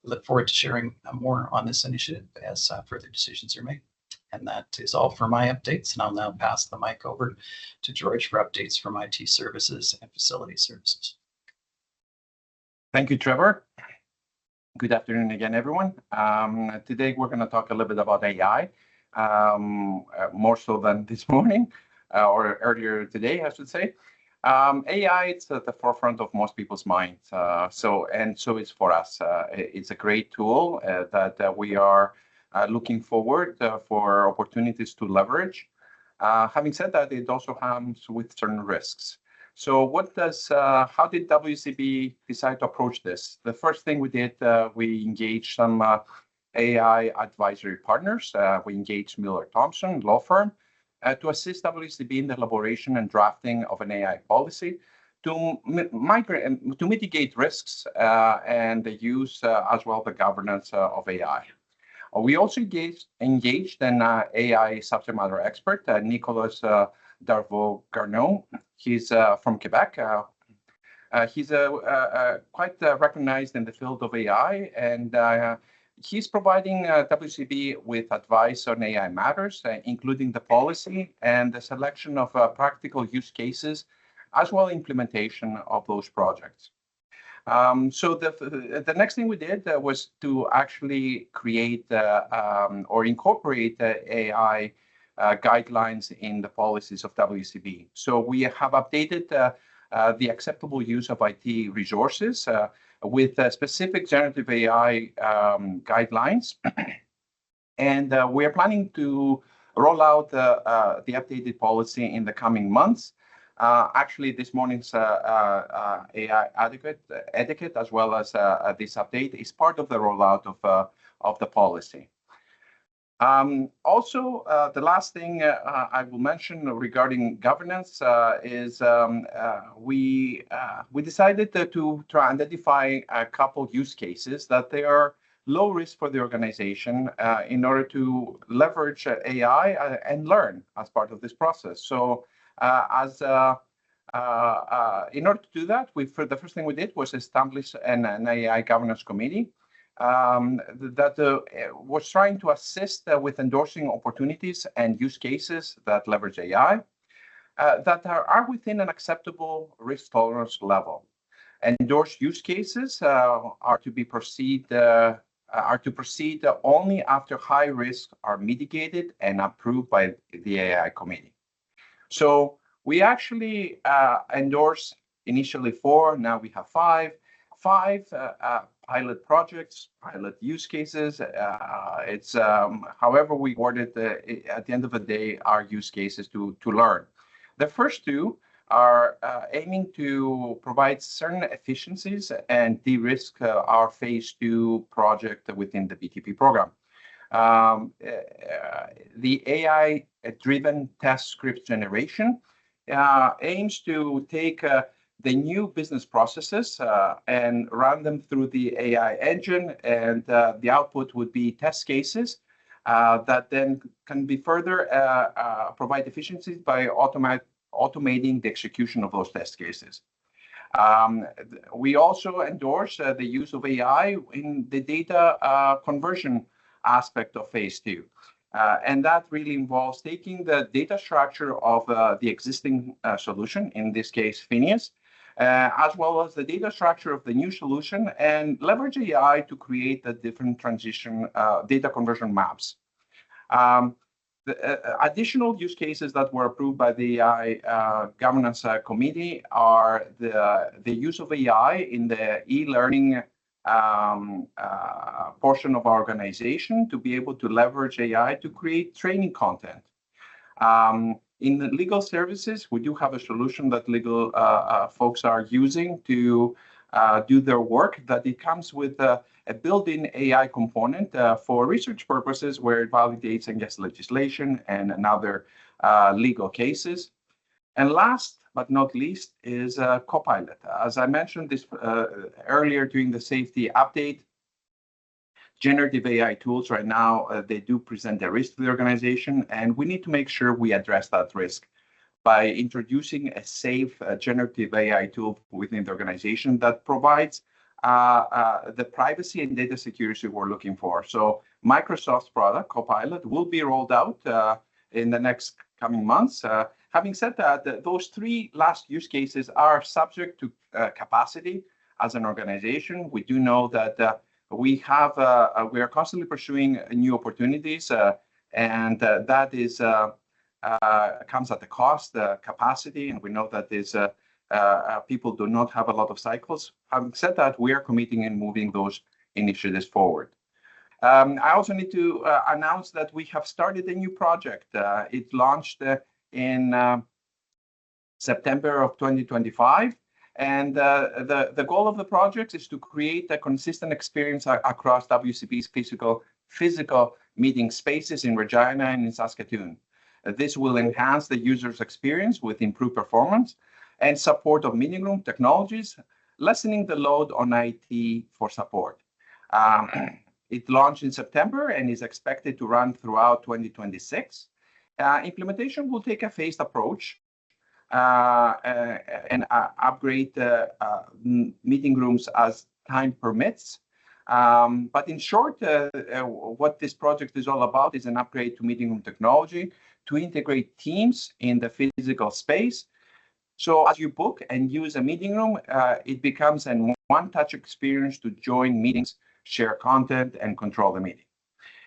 We look forward to sharing more on this initiative as further decisions are made. And that is all for my updates, and I'll now pass the mic over to George for updates from IT services and facility services. Thank you, Trevor. Good afternoon again, everyone. Today we're going to talk a little bit about AI, more so than this morning or earlier today, I should say. AI is at the forefront of most people's minds, so it's for us. It's a great tool that we are looking forward for opportunities to leverage. Having said that, it also comes with certain risks. So how did WCB decide to approach this? The first thing we did, we engaged some AI advisory partners. We engaged Miller Thomson law firm to assist WCB in the elaboration and drafting of an AI policy to mitigate risks and the use as well the governance of AI. We also engaged an AI subject matter expert, Nicolas Darvaux-Garneau. He's from Quebec. He's quite recognized in the field of AI, and he's providing WCB with advice on AI matters, including the policy and the selection of practical use cases, as well as implementation of those projects. So the next thing we did was to actually create or incorporate AI guidelines in the policies of WCB. So we have updated the acceptable use of IT resources with specific generative AI guidelines. And we are planning to roll out the updated policy in the coming months. Actually, this morning's AI etiquette, as well as this update, is part of the rollout of the policy. Also, the last thing I will mention regarding governance is we decided to try and identify a couple use cases that they are low risk for the organization in order to leverage AI and learn as part of this process. So in order to do that, the first thing we did was establish an AI governance committee that was trying to assist with endorsing opportunities and use cases that leverage AI that are within an acceptable risk tolerance level. Endorsed use cases are to proceed only after high risks are mitigated and approved by the AI committee. So we actually endorsed initially 4, now we have 5 pilot projects, pilot use cases. It's however we worded at the end of the day, our use cases to learn. The first 2 are aiming to provide certain efficiencies and de-risk our phase 2 project within the BTP program. The AI-driven test script generation aims to take the new business processes and run them through the AI engine, and the output would be test cases that then can be further provide efficiencies by automating the execution of those test cases. We also endorse the use of AI in the data conversion aspect of phase 2. And that really involves taking the data structure of the existing solution, in this case, Phineas, as well as the data structure of the new solution, and leverage AI to create the different transition data conversion maps. The additional use cases that were approved by the AI governance committee are the use of AI in the e-learning portion of our organization to be able to leverage AI to create training content. In the legal services, we do have a solution that legal folks are using to do their work, that it comes with a built-in AI component for research purposes, where it validates and gets legislation and other legal cases. And last but not least is Copilot. As I mentioned this earlier during the safety update, generative AI tools right now, they do present a risk to the organization, and we need to make sure we address that risk by introducing a safe generative AI tool within the organization that provides the privacy and data security we're looking for. So Microsoft's product, Copilot, will be rolled out in the next coming months. Having said that, those 3 last use cases are subject to capacity as an organization. We do know that we are constantly pursuing new opportunities, and that is comes at the cost, capacity, and we know that people do not have a lot of cycles. Having said that, we are committing and moving those initiatives forward. I also need to announce that we have started a new project. It launched in September of 2025. And the goal of the project is to create a consistent experience across WCB's physical meeting spaces in Regina and in Saskatoon. This will enhance the user's experience with improved performance and support of meeting room technologies, lessening the load on IT for support. It launched in September and is expected to run throughout 2026. Implementation will take a phased approach and upgrade meeting rooms as time permits. But in short, what this project is all about is an upgrade to meeting room technology to integrate teams in the physical space. So as you book and use a meeting room, it becomes a one-touch experience to join meetings, share content, and control the meeting.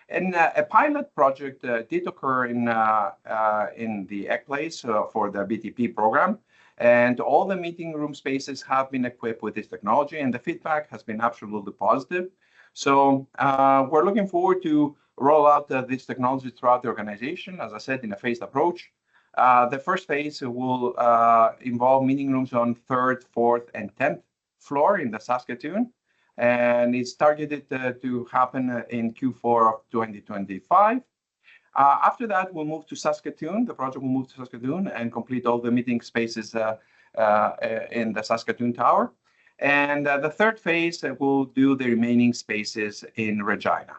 And a pilot project did occur in the Egg Place for the BTP program. And all the meeting room spaces have been equipped with this technology, and the feedback has been absolutely positive. So we're looking forward to roll out this technology throughout the organization, as I said, in a phased approach. The first phase will involve meeting rooms on 3rd, 4th, and 10th floor in the Saskatoon, and it's targeted to happen in Q4 of 2025. After that, we'll move to Saskatoon. The project will move to Saskatoon and complete all the meeting spaces in the Saskatoon Tower. And the third phase will do the remaining spaces in Regina.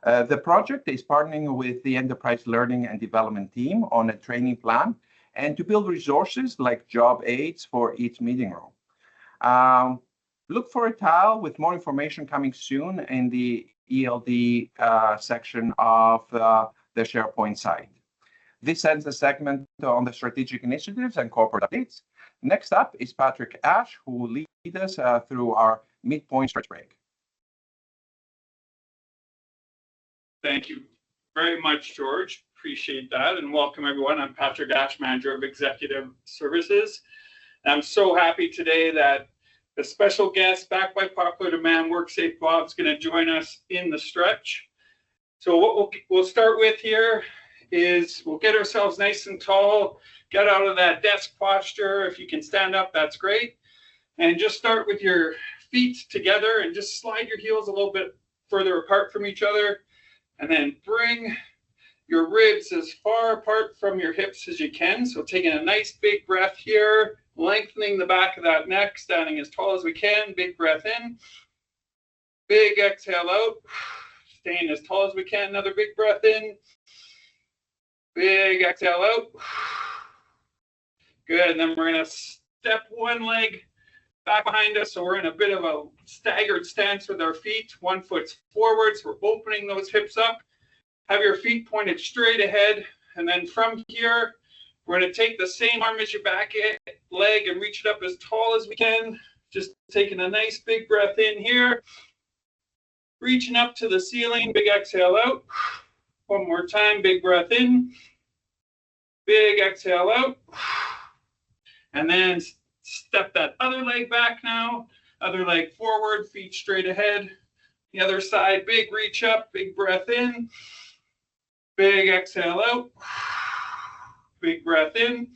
The project is partnering with the Enterprise Learning and Development team on a training plan and to build resources like job aids for each meeting room. Look for a tile with more information coming soon in the ELD section of the SharePoint site. This ends the segment on the strategic initiatives and corporate updates. Next up is Patrick Ash, who will lead us through our midpoint stretch break. Thank you very much, George. Appreciate that, and welcome everyone. I'm Patrick Ash, Manager of Executive Services. I'm so happy today that the special guest, backed by popular demand, WorkSafe Bob, is going to join us in the stretch. So what we'll start with here is we'll get ourselves nice and tall, get out of that desk posture. If you can stand up, that's great. And just start with your feet together and just slide your heels a little bit further apart from each other. And then bring your ribs as far apart from your hips as you can. So taking a nice big breath here, lengthening the back of that neck, standing as tall as we can. Big breath in. Big exhale out. Staying as tall as we can. Another big breath in. Big exhale out. Good. And then we're going to step one leg back behind us. So we're in a bit of a staggered stance with our feet. One foot's forward. So we're opening those hips up. Have your feet pointed straight ahead. And then from here, we're going to take the same arm as your back leg and reach it up as tall as we can. Just taking a nice big breath in here. Reaching up to the ceiling. Big exhale out. One more time. Big breath in. Big exhale out. And then step that other leg back now. Other leg forward. Feet straight ahead. The other side. Big reach up. Big breath in. Big exhale out. Big breath in.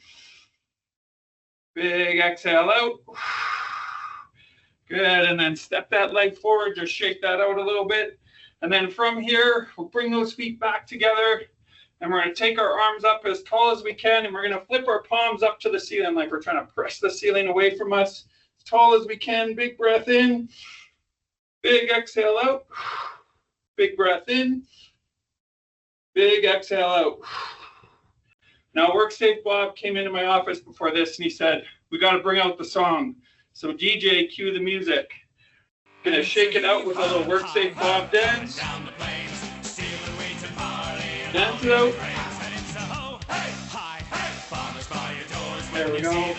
Big exhale out. Good. And then step that leg forward. Just shake that out a little bit. And then from here, we'll bring those feet back together. And we're going to take our arms up as tall as we can. And we're going to flip our palms up to the ceiling like we're trying to press the ceiling away from us. As tall as we can. Big breath in. Big exhale out. Big breath in. Big exhale out. Now, WorkSafe Bob came into my office before this and he said, we got to bring out the song. So DJ, cue the music. Gonna shake it out with a little WorkSafe Bob dance. Dance it out. There we go.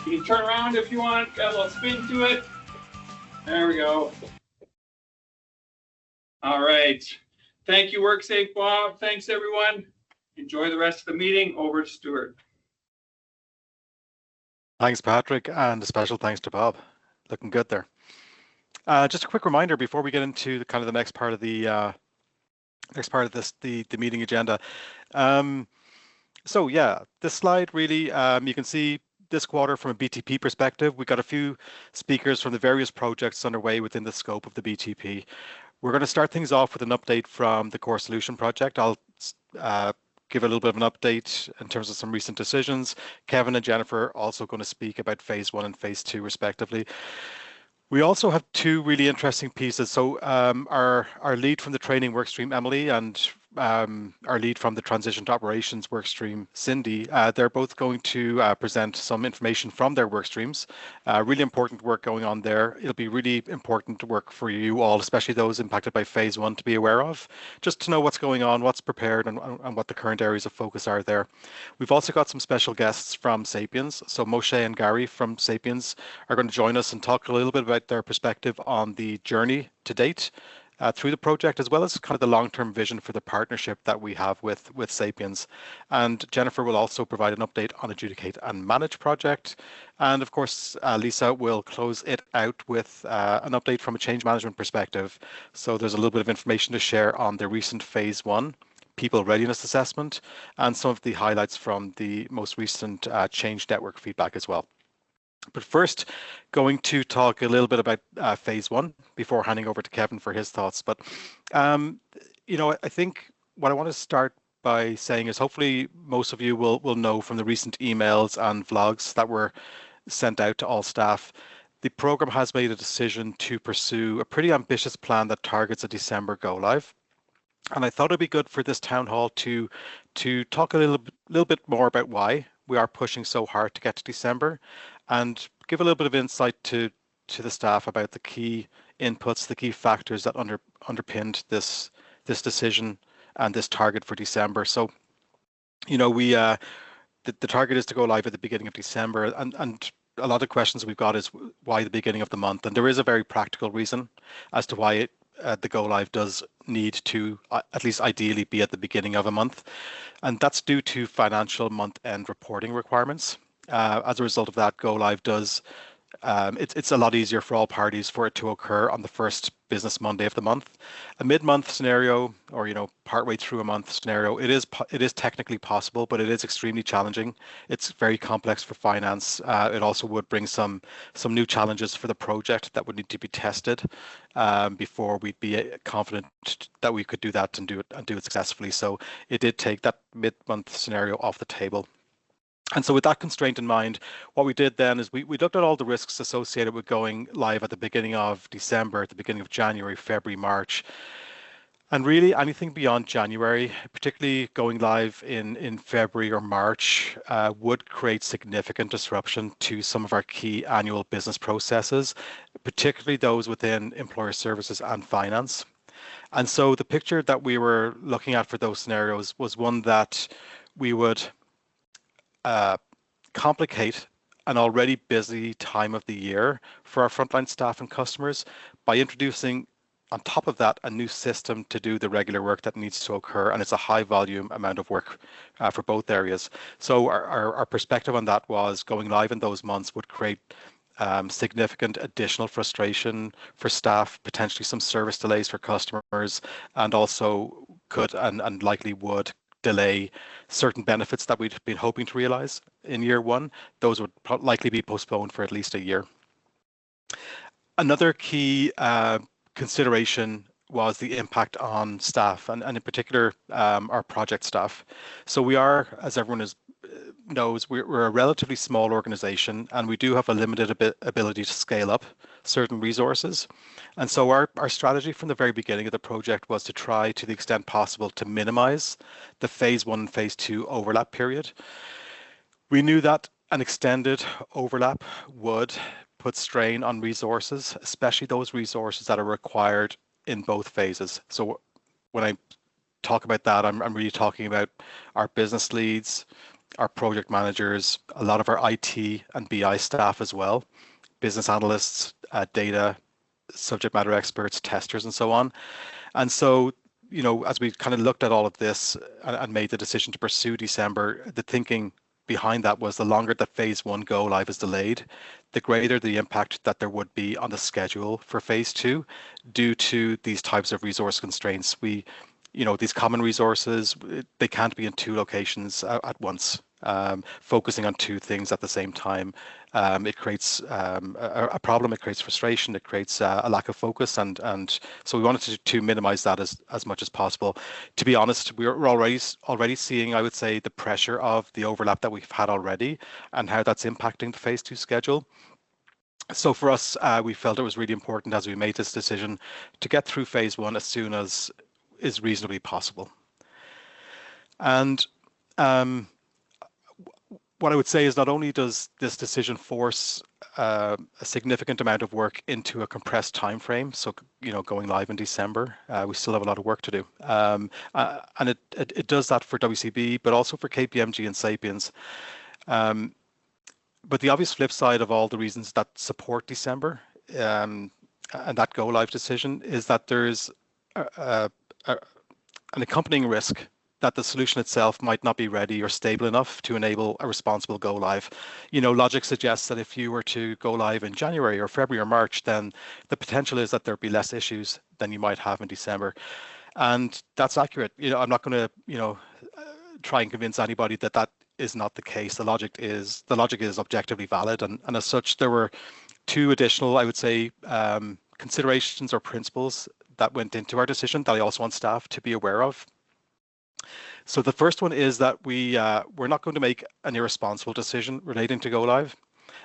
You can turn around if you want, got a little spin to it. There we go. All right. Thank you, WorkSafe Bob. Thanks, everyone. Enjoy the rest of the meeting. Over to Stuart. Thanks, Patrick, and a special thanks to Bob. Looking good there. Just a quick reminder before we get into the next part of the the meeting agenda. So yeah, this slide really you can see this quarter from a BTP perspective. We got a few speakers from the various projects underway within the scope of the BTP. We're going to start things off with an update from the Core Solution Project. I'll give a little bit of an update in terms of some recent decisions. Kevin and Jennifer are also going to speak about phase 1 and phase 2 respectively. We also have two really interesting pieces. So our lead from the training workstream, Emily, and our lead from the transition to operations workstream, Cindy, they're both going to present some information from their workstreams. Really important work going on there. It'll be really important work for you all, especially those impacted by phase 1, to be aware of, just to know what's going on, what's prepared, and what the current areas of focus are there. We've also got some special guests from Sapiens. So Moshe and Gary from Sapiens are going to join us and talk a little bit about their perspective on the journey to date through the project, as well as kind of the long-term vision for the partnership that we have with Sapiens. And Jennifer will also provide an update on Adjudicate and Manage project. And of course, Lisa will close it out with an update from a change management perspective. So there's a little bit of information to share on the recent phase 1 people readiness assessment and some of the highlights from the most recent change network feedback as well. But first, going to talk a little bit about phase 1 before handing over to Kevin for his thoughts. But, I think what I want to start by saying is hopefully most of you will know from the recent emails and vlogs that were sent out to all staff. The program has made a decision to pursue a pretty ambitious plan that targets a December go live. And I thought it'd be good for this town hall to talk a little bit more about why we are pushing so hard to get to December, and give a little bit of insight to the staff about the key inputs, the key factors that underpinned this decision and this target for December. So, we the target is to go live at the beginning of December, and a lot of questions we've got is why the beginning of the month, and there is a very practical reason as to why the go live does need to at least ideally be at the beginning of a month, and that's due to financial month-end reporting requirements. As a result of that, go live does it's a lot easier for all parties for it to occur on the first business Monday of the month. A mid-month scenario, or partway through a month scenario, it is technically possible, but it is extremely challenging. It's very complex for finance. It also would bring some new challenges for the project that would need to be tested before we'd be confident that we could do that and do it successfully. So it did take that mid-month scenario off the table. And so with that constraint in mind, what we did then is we looked at all the risks associated with going live at the beginning of December, at the beginning of January, February, March. And really anything beyond January, particularly going live in February or March, would create significant disruption to some of our key annual business processes, particularly those within employer services and finance. And so the picture that we were looking at for those scenarios was one that we would complicate an already busy time of the year for our frontline staff and customers by introducing on top of that a new system to do the regular work that needs to occur, and it's a high volume amount of work for both areas. So our perspective on that was going live in those months would create significant additional frustration for staff, potentially some service delays for customers, and also could and likely would delay certain benefits that we'd been hoping to realize in year 1. Those would likely be postponed for at least a year. Another key consideration was the impact on staff, and in particular our project staff. So we are, as everyone knows, we're a relatively small organization, and we do have a limited ability to scale up certain resources. And so our strategy from the very beginning of the project was to try, to the extent possible, to minimize the phase 1 and phase 2 overlap period. We knew that an extended overlap would put strain on resources, especially those resources that are required in both phases. So when I talk about that, I'm really talking about our business leads, our project managers, a lot of our IT and BI staff as well, business analysts, data, subject matter experts, testers, and so on. And so, as we kind of looked at all of this and made the decision to pursue December, the thinking behind that was the longer the phase 1 go live is delayed, the greater the impact that there would be on the schedule for phase 2 due to these types of resource constraints. These common resources, they can't be in 2 locations at once. focusing on two things at the same time. It creates a problem, it creates frustration, it creates a lack of focus, and so we wanted to minimize that as much as possible. To be honest, we're already seeing, I would say, the pressure of the overlap that we've had already and how that's impacting the phase 2 schedule. So for us, we felt it was really important as we made this decision to get through phase 1 as soon as is reasonably possible. And what I would say is not only does this decision force a significant amount of work into a compressed time frame, so going live in December, we still have a lot of work to do, and it does that for WCB, but also for KPMG and Sapiens. But the obvious flip side of all the reasons that support December and that go live decision is that there's an accompanying risk that the solution itself might not be ready or stable enough to enable a responsible go live. Logic suggests that if you were to go live in January or February or March, then the potential is that there'd be less issues than you might have in December. And that's accurate. I'm not going to, try and convince anybody that that is not the case. The logic is objectively valid. And as such, there were two additional, I would say, considerations or principles that went into our decision that I also want staff to be aware of. So the first one is that we're not going to make an irresponsible decision relating to go live.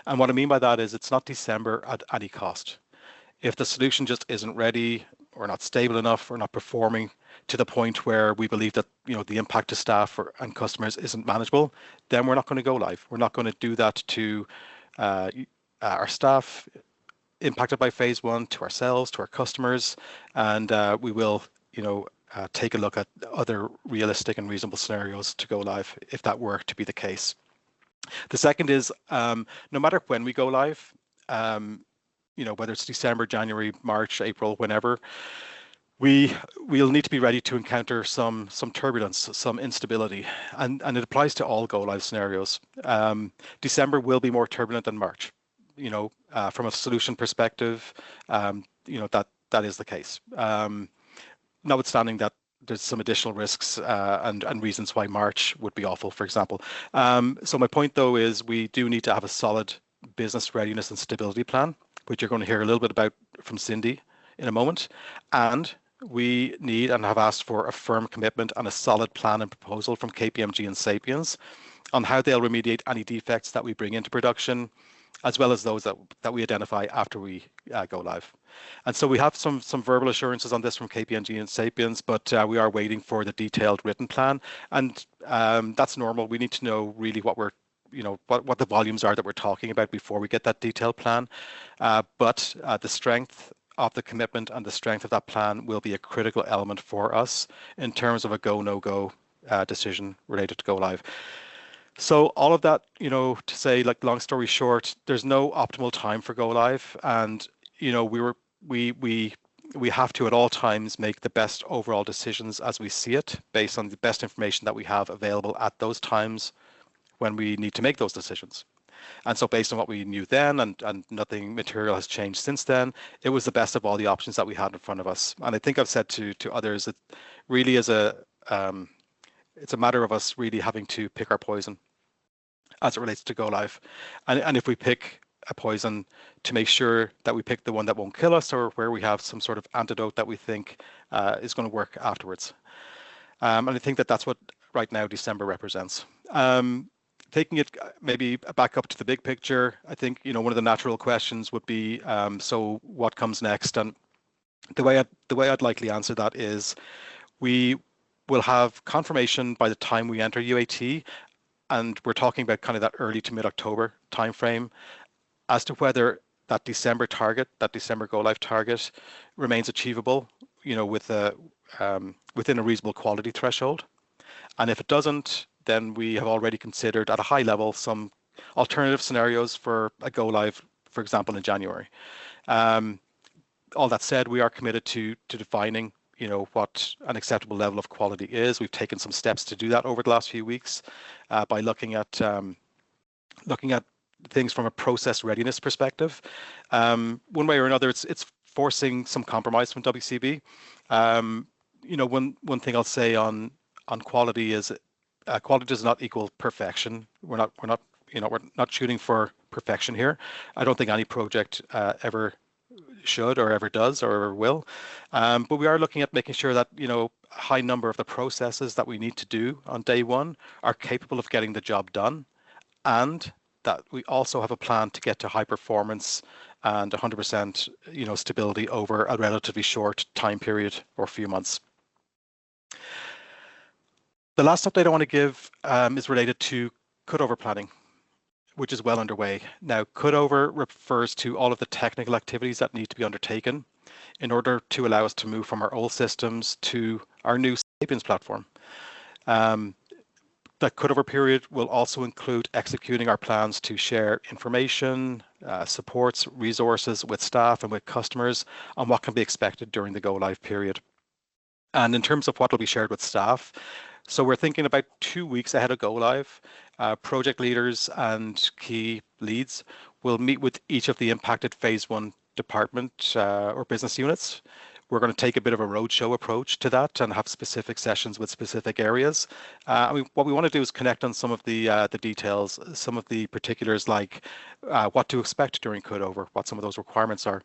And what I mean by that is it's not December at any cost. If the solution just isn't ready or not stable enough or not performing to the point where we believe that the impact to staff and customers isn't manageable, then we're not going to go live. We're not going to do that to our staff impacted by phase 1, to ourselves, to our customers, and we will take a look at other realistic and reasonable scenarios to go live if that were to be the case. The second is no matter when we go live, whether it's December, January, March, April, whenever, we'll need to be ready to encounter some turbulence, some instability, and it applies to all go live scenarios. December will be more turbulent than March. From a solution perspective, that is the case. Notwithstanding that there's some additional risks and reasons why March would be awful, for example. So my point, though, is we do need to have a solid business readiness and stability plan, which you're going to hear a little bit about from Cindy in a moment. And we need and have asked for a firm commitment and a solid plan and proposal from KPMG and Sapiens on how they'll remediate any defects that we bring into production, as well as those that we identify after we go live. And so we have some verbal assurances on this from KPMG and Sapiens, but we are waiting for the detailed written plan. And that's normal. We need to know really what we're, what the volumes are that we're talking about before we get that detailed plan. But the strength of the commitment and the strength of that plan will be a critical element for us in terms of a go, no go decision related to go live. So all of that, to say, like, long story short, there's no optimal time for go live, and we have to at all times make the best overall decisions as we see it, based on the best information that we have available at those times when we need to make those decisions. And so based on what we knew then, and nothing material has changed since then, it was the best of all the options that we had in front of us. And I think I've said to others that really is it's a matter of us really having to pick our poison as it relates to go live. And if we pick a poison, to make sure that we pick the one that won't kill us, or where we have some sort of antidote that we think is going to work afterwards. And I think that that's what right now December represents. Taking it maybe back up to the big picture, I think one of the natural questions would be, so what comes next? And the way I'd likely answer that is, we will have confirmation by the time we enter UAT, and we're talking about kind of that early to mid-October timeframe, as to whether that December target, that December go live target, remains achievable, with within a reasonable quality threshold. And if it doesn't, then we have already considered at a high level some alternative scenarios for a go live, for example, in January. All that said, we are committed to defining what an acceptable level of quality is. We've taken some steps to do that over the last few weeks by looking at things from a process readiness perspective. One way or another, it's forcing some compromise from WCB. One thing I'll say on quality is quality does not equal perfection. We're not shooting for perfection here. I don't think any project ever should or ever does or ever will. But we are looking at making sure that, a high number of the processes that we need to do on day one are capable of getting the job done, and that we also have a plan to get to high performance and 100%, stability over a relatively short time period or few months. The last update I want to give is related to cutover planning, which is well underway. Now, cutover refers to all of the technical activities that need to be undertaken in order to allow us to move from our old systems to our new Sapiens platform. The cutover period will also include executing our plans to share information, supports, resources with staff and with customers on what can be expected during the go live period. And in terms of what will be shared with staff, so we're thinking about 2 weeks ahead of go live, project leaders and key leads will meet with each of the impacted phase 1 department or business units. We're going to take a bit of a roadshow approach to that and have specific sessions with specific areas. What we want to do is connect on some of the details, some of the particulars, like what to expect during cutover, what some of those requirements are.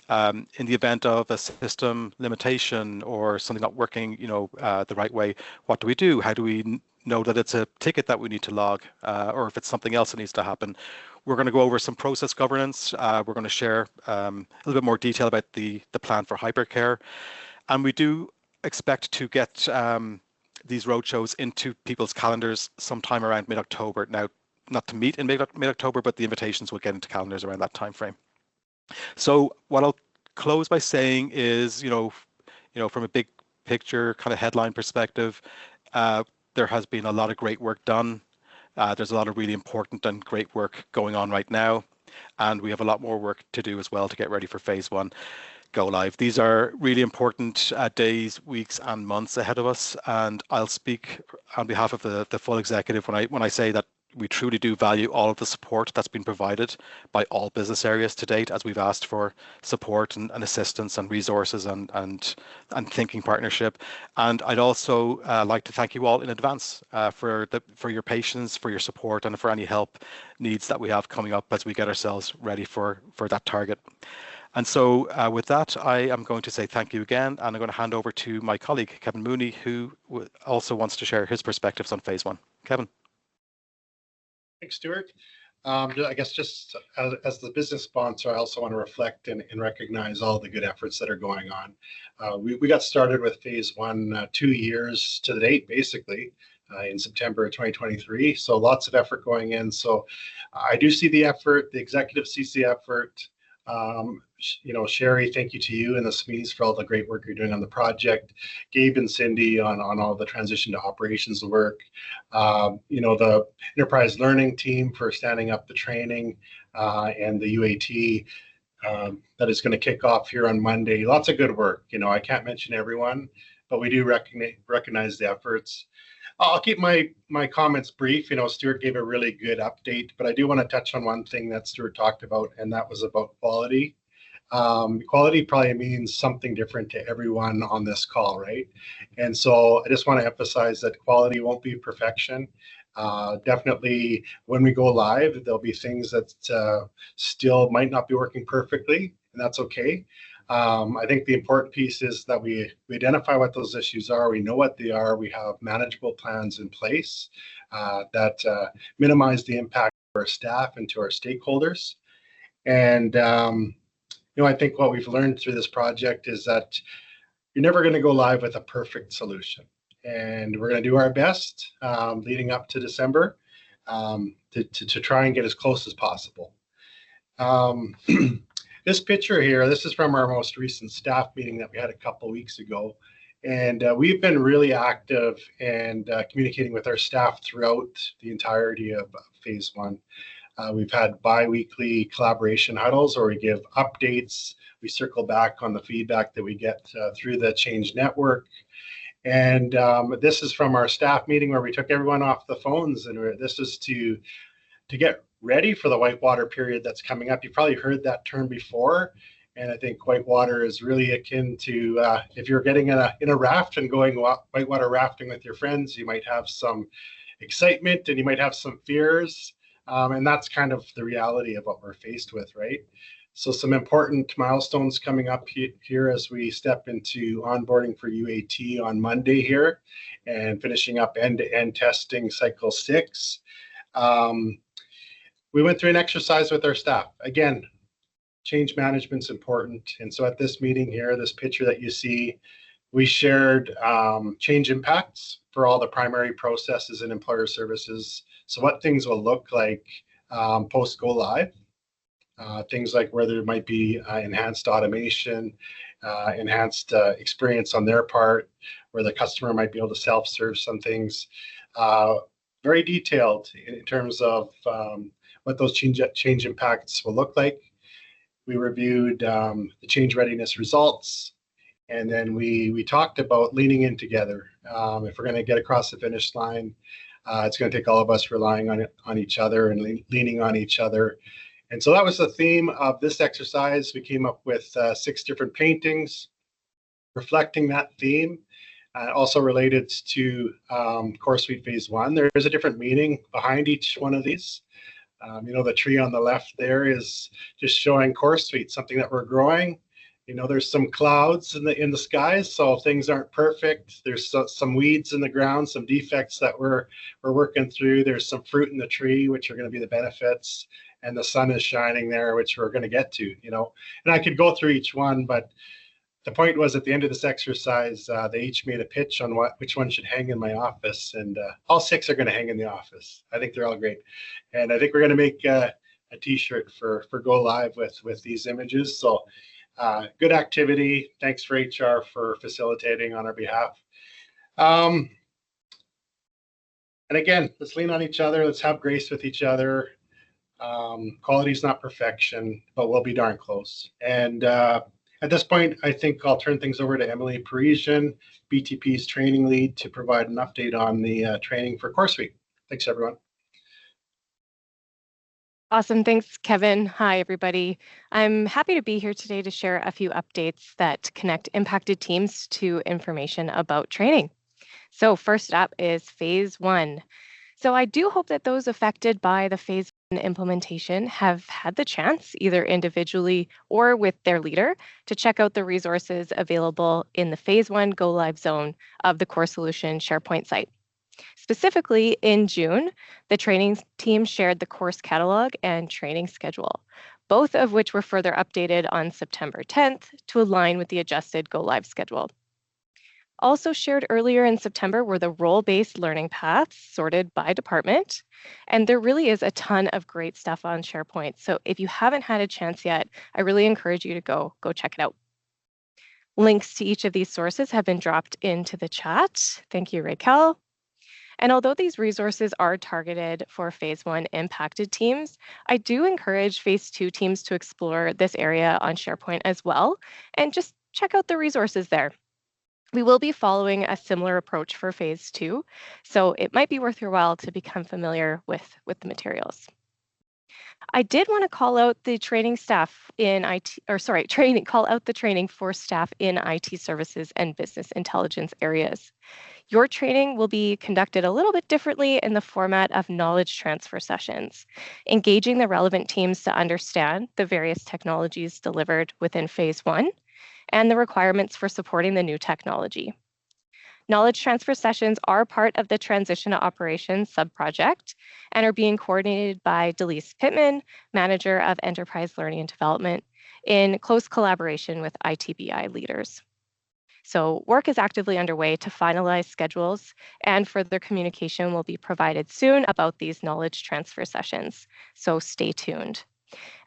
In the event of a system limitation or something not working, the right way, what do we do? How do we know that it's a ticket that we need to log, or if it's something else that needs to happen? We're going to go over some process governance. We're going to share a little bit more detail about the plan for hypercare. And we do expect to get these roadshows into people's calendars sometime around mid-October. Now, not to meet in mid-October, but the invitations will get into calendars around that time frame. So what I'll close by saying is, from a big picture kind of headline perspective, there has been a lot of great work done. There's a lot of really important and great work going on right now, and we have a lot more work to do as well to get ready for phase 1 go live. These are really important days, weeks, and months ahead of us, and I'll speak on behalf of the full executive when I say that we truly do value all of the support that's been provided by all business areas to date, as we've asked for support and assistance and resources and thinking partnership. And I'd also like to thank you all in advance for your patience, for your support, and for any help needs that we have coming up as we get ourselves ready for that target. And so with that, I am going to say thank you again, and I'm going to hand over to my colleague, Kevin Mooney, who also wants to share his perspectives on phase 1. Kevin. Thanks, Stuart. I guess just as the business sponsor, I also want to reflect and recognize all the good efforts that are going on. We got started with phase 1 2 years to the date, basically, in September 2023. So lots of effort going in. So I do see the effort. The executive sees the effort. Sherry, thank you to you and the SMEs for all the great work you're doing on the project. Gabe and Cindy on all the transition to operations work. The enterprise learning team for standing up the training, and the UAT that is going to kick off here on Monday. Lots of good work. I can't mention everyone, but we do recognize the efforts. I'll keep my comments brief. Stuart gave a really good update, but I do want to touch on one thing that Stuart talked about, and that was about quality. Quality probably means something different to everyone on this call, right? And so I just want to emphasize that quality won't be perfection. Definitely when we go live, there'll be things that still might not be working perfectly, and that's okay. I think the important piece is that we identify what those issues are, we know what they are, we have manageable plans in place that minimize the impact to our staff and to our stakeholders. And I think what we've learned through this project is that you're never going to go live with a perfect solution. And we're going to do our best leading up to December to try and get as close as possible. This picture here, this is from our most recent staff meeting that we had a couple weeks ago. And we've been really active and communicating with our staff throughout the entirety of phase 1. We've had bi-weekly collaboration huddles where we give updates. We circle back on the feedback that we get through the Change Network. And this is from our staff meeting where we took everyone off the phones. And this is to get ready for the whitewater period that's coming up. You've probably heard that term before. And I think whitewater is really akin to if you're getting in a raft and going whitewater rafting with your friends, you might have some excitement and you might have some fears. And that's kind of the reality of what we're faced with, right? So some important milestones coming up here as we step into onboarding for UAT on Monday here and finishing up end-to-end testing cycle 6. We went through an exercise with our staff. Again, change management's important. And so at this meeting here, this picture that you see, we shared change impacts for all the primary processes in employer services. So what things will look like post go live. Things like where there might be enhanced automation, enhanced experience on their part, where the customer might be able to self-serve some things. Very detailed in terms of what those change impacts will look like. We reviewed the change readiness results, and then we talked about leaning in together. If we're going to get across the finish line, it's going to take all of us relying on each other and leaning on each other. And so that was the theme of this exercise. We came up with 6 different paintings reflecting that theme, also related to Core Suite Phase 1. There is a different meaning behind each one of these. The tree on the left there is just showing Core Suite, something that we're growing. There's some clouds in the skies, so things aren't perfect. There's some weeds in the ground, some defects that we're working through. There's some fruit in the tree, which are going to be the benefits. And the sun is shining there, which we're going to get to, And I could go through each one, but the point was at the end of this exercise, they each made a pitch on which one should hang in my office, and all 6 are going to hang in the office. I think they're all great, and I think we're going to make a T-shirt for Go Live with these images. So good activity. Thanks for HR for facilitating on our behalf. And again, let's lean on each other. Let's have grace with each other. Quality is not perfection, but we'll be darn close. And at this point, I think I'll turn things over to Emily Parisian, BTP's training lead, to provide an update on the training for Core Suite. Thanks, everyone. Awesome. Thanks, Kevin. Hi, everybody. I'm happy to be here today to share a few updates that connect impacted teams to information about training. So first up is Phase 1. So I do hope that those affected by the Phase 1 implementation have had the chance, either individually or with their leader, to check out the resources available in the Phase 1 Go Live zone of the Core Solution SharePoint site. Specifically, in June, the training team shared the course catalog and training schedule, both of which were further updated on September 10th to align with the adjusted Go Live schedule. Also shared earlier in September were the role-based learning paths sorted by department. And there really is a ton of great stuff on SharePoint. So if you haven't had a chance yet, I really encourage you to go check it out. Links to each of these sources have been dropped into the chat. Thank you, Raquel. And although these resources are targeted for Phase 1 impacted teams, I do encourage Phase 2 teams to explore this area on SharePoint as well, and just check out the resources there. We will be following a similar approach for Phase 2, so it might be worth your while to become familiar with the materials. I did want to call out the training staff in IT, call out the training for staff in IT services and business intelligence areas. Your training will be conducted a little bit differently in the format of knowledge transfer sessions, engaging the relevant teams to understand the various technologies delivered within Phase 1 and the requirements for supporting the new technology. Knowledge transfer sessions are part of the Transition to Operations subproject and are being coordinated by Delise Pittman, Manager of Enterprise Learning and Development, in close collaboration with ITBI leaders. So work is actively underway to finalize schedules, and further communication will be provided soon about these knowledge transfer sessions. So stay tuned.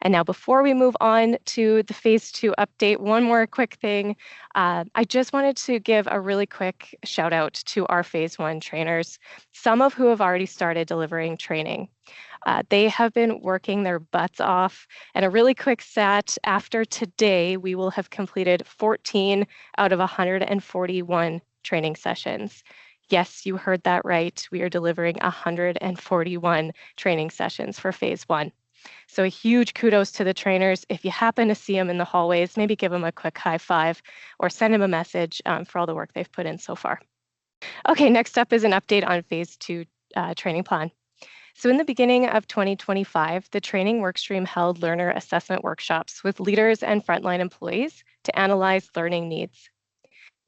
And now before we move on to the Phase 2 update, one more quick thing. I just wanted to give a really quick shout out to our Phase 1 trainers, some of who have already started delivering training. They have been working their butts off, and a really quick stat, after today, we will have completed 14 out of 141 training sessions. Yes, you heard that right. We are delivering 141 training sessions for Phase 1. So a huge kudos to the trainers. If you happen to see them in the hallways, maybe give them a quick high five or send them a message for all the work they've put in so far. Okay, next up is an update on Phase 2 training plan. So in the beginning of 2025, the training workstream held learner assessment workshops with leaders and frontline employees to analyze learning needs.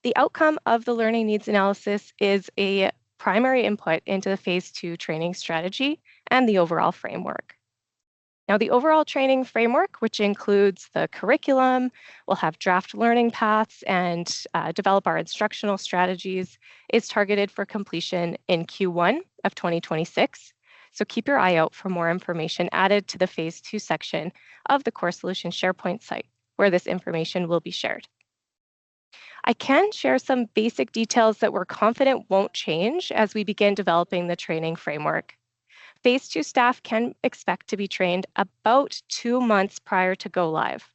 The outcome of the learning needs analysis is a primary input into the phase 2 training strategy and the overall framework. Now, the overall training framework, which includes the curriculum, will have draft learning paths and develop our instructional strategies, is targeted for completion in Q1 of 2026. So keep your eye out for more information added to the phase 2 section of the Core Solutions SharePoint site, where this information will be shared. I can share some basic details that we're confident won't change as we begin developing the training framework. Phase 2 staff can expect to be trained about 2 months prior to go live.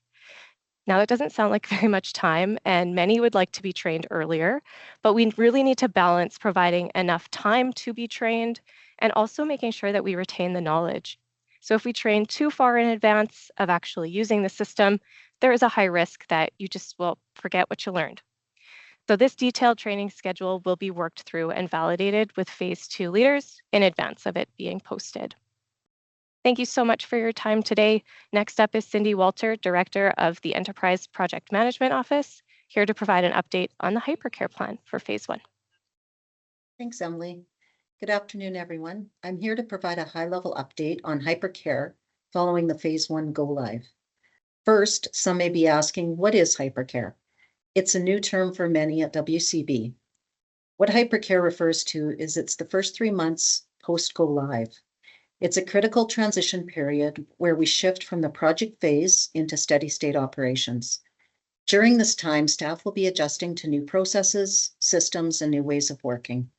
Now, that doesn't sound like very much time, and many would like to be trained earlier, but we really need to balance providing enough time to be trained and also making sure that we retain the knowledge. So if we train too far in advance of actually using the system, there is a high risk that you just will forget what you learned. So this detailed training schedule will be worked through and validated with phase 2 leaders in advance of it being posted. Thank you so much for your time today. Next up is Cindy Walter, Director of the Enterprise Project Management Office, here to provide an update on the hypercare plan for phase 1. Thanks, Emily. Good afternoon, everyone. I'm here to provide a high-level update on hypercare following the phase 1 go live. First, some may be asking, what is hypercare? It's a new term for many at WCB. What hypercare refers to is it's the first 3 months post go live. It's a critical transition period where we shift from the project phase into steady state operations. During this time, staff will be adjusting to new processes, systems, and new ways of working.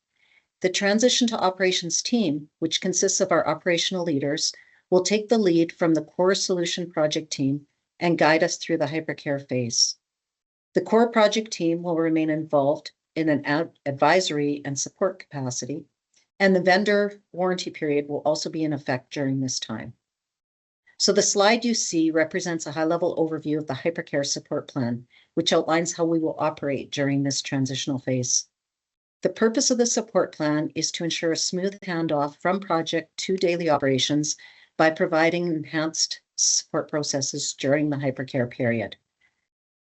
The transition to operations team, which consists of our operational leaders, will take the lead from the core solution project team and guide us through the hypercare phase. The core project team will remain involved in an advisory and support capacity, and the vendor warranty period will also be in effect during this time. So the slide you see represents a high-level overview of the hypercare support plan, which outlines how we will operate during this transitional phase. The purpose of the support plan is to ensure a smooth handoff from project to daily operations by providing enhanced support processes during the hypercare period.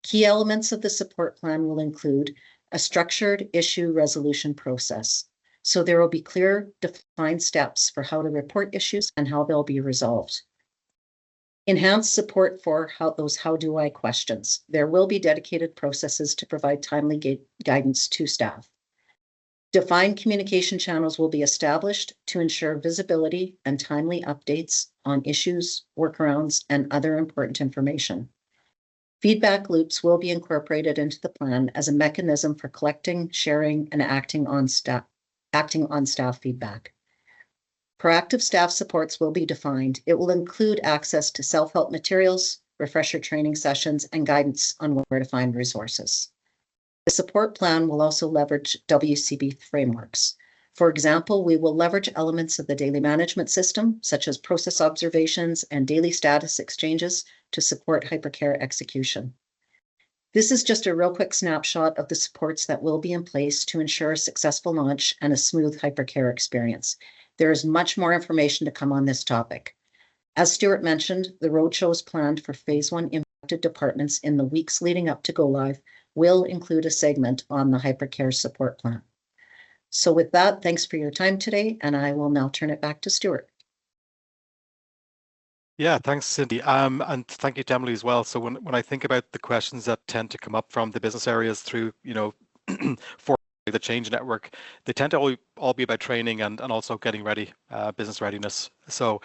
Key elements of the support plan will include a structured issue resolution process. So there will be clear, defined steps for how to report issues and how they'll be resolved. Enhanced support for those how do I questions. There will be dedicated processes to provide timely guidance to staff. Defined communication channels will be established to ensure visibility and timely updates on issues, workarounds, and other important information. Feedback loops will be incorporated into the plan as a mechanism for collecting, sharing, and acting on staff feedback. Proactive staff supports will be defined. It will include access to self-help materials, refresher training sessions, and guidance on where to find resources. The support plan will also leverage WCB frameworks. For example, we will leverage elements of the daily management system, such as process observations and daily status exchanges, to support hypercare execution. This is just a real quick snapshot of the supports that will be in place to ensure a successful launch and a smooth hypercare experience. There is much more information to come on this topic. As Stuart mentioned, the roadshows planned for phase 1 impacted departments in the weeks leading up to go live will include a segment on the hypercare support plan. So with that, thanks for your time today, and I will now turn it back to Stuart. Yeah, thanks, Cindy. And thank you to Emily as well. So when I think about the questions that tend to come up from the business areas through, for the change network, they tend to all be about training and also getting ready, business readiness. So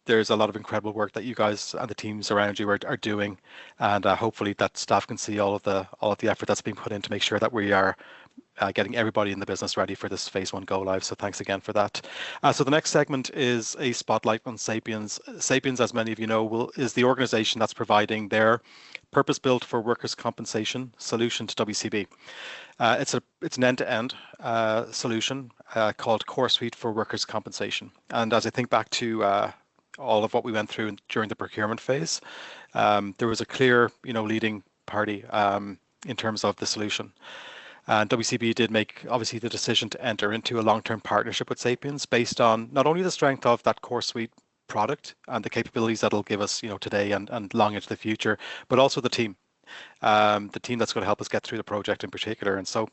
there's a lot of incredible work that you guys and the teams around you are doing, and hopefully that staff can see all of the effort that's being put in to make sure that we are getting everybody in the business ready for this phase 1 go live. So thanks again for that. So the next segment is a spotlight on Sapiens. Sapiens, as many of you know, is the organization that's providing their purpose-built for workers' compensation solution to WCB. It's an end-to-end solution called Core Suite for Workers' Compensation. And as I think back to all of what we went through during the procurement phase, there was a clear, leading party in terms of the solution. And WCB did make, obviously, the decision to enter into a long-term partnership with Sapiens based on not only the strength of that core suite product and the capabilities that'll give us, today and long into the future, but also the team that's going to help us get through the project in particular. And so,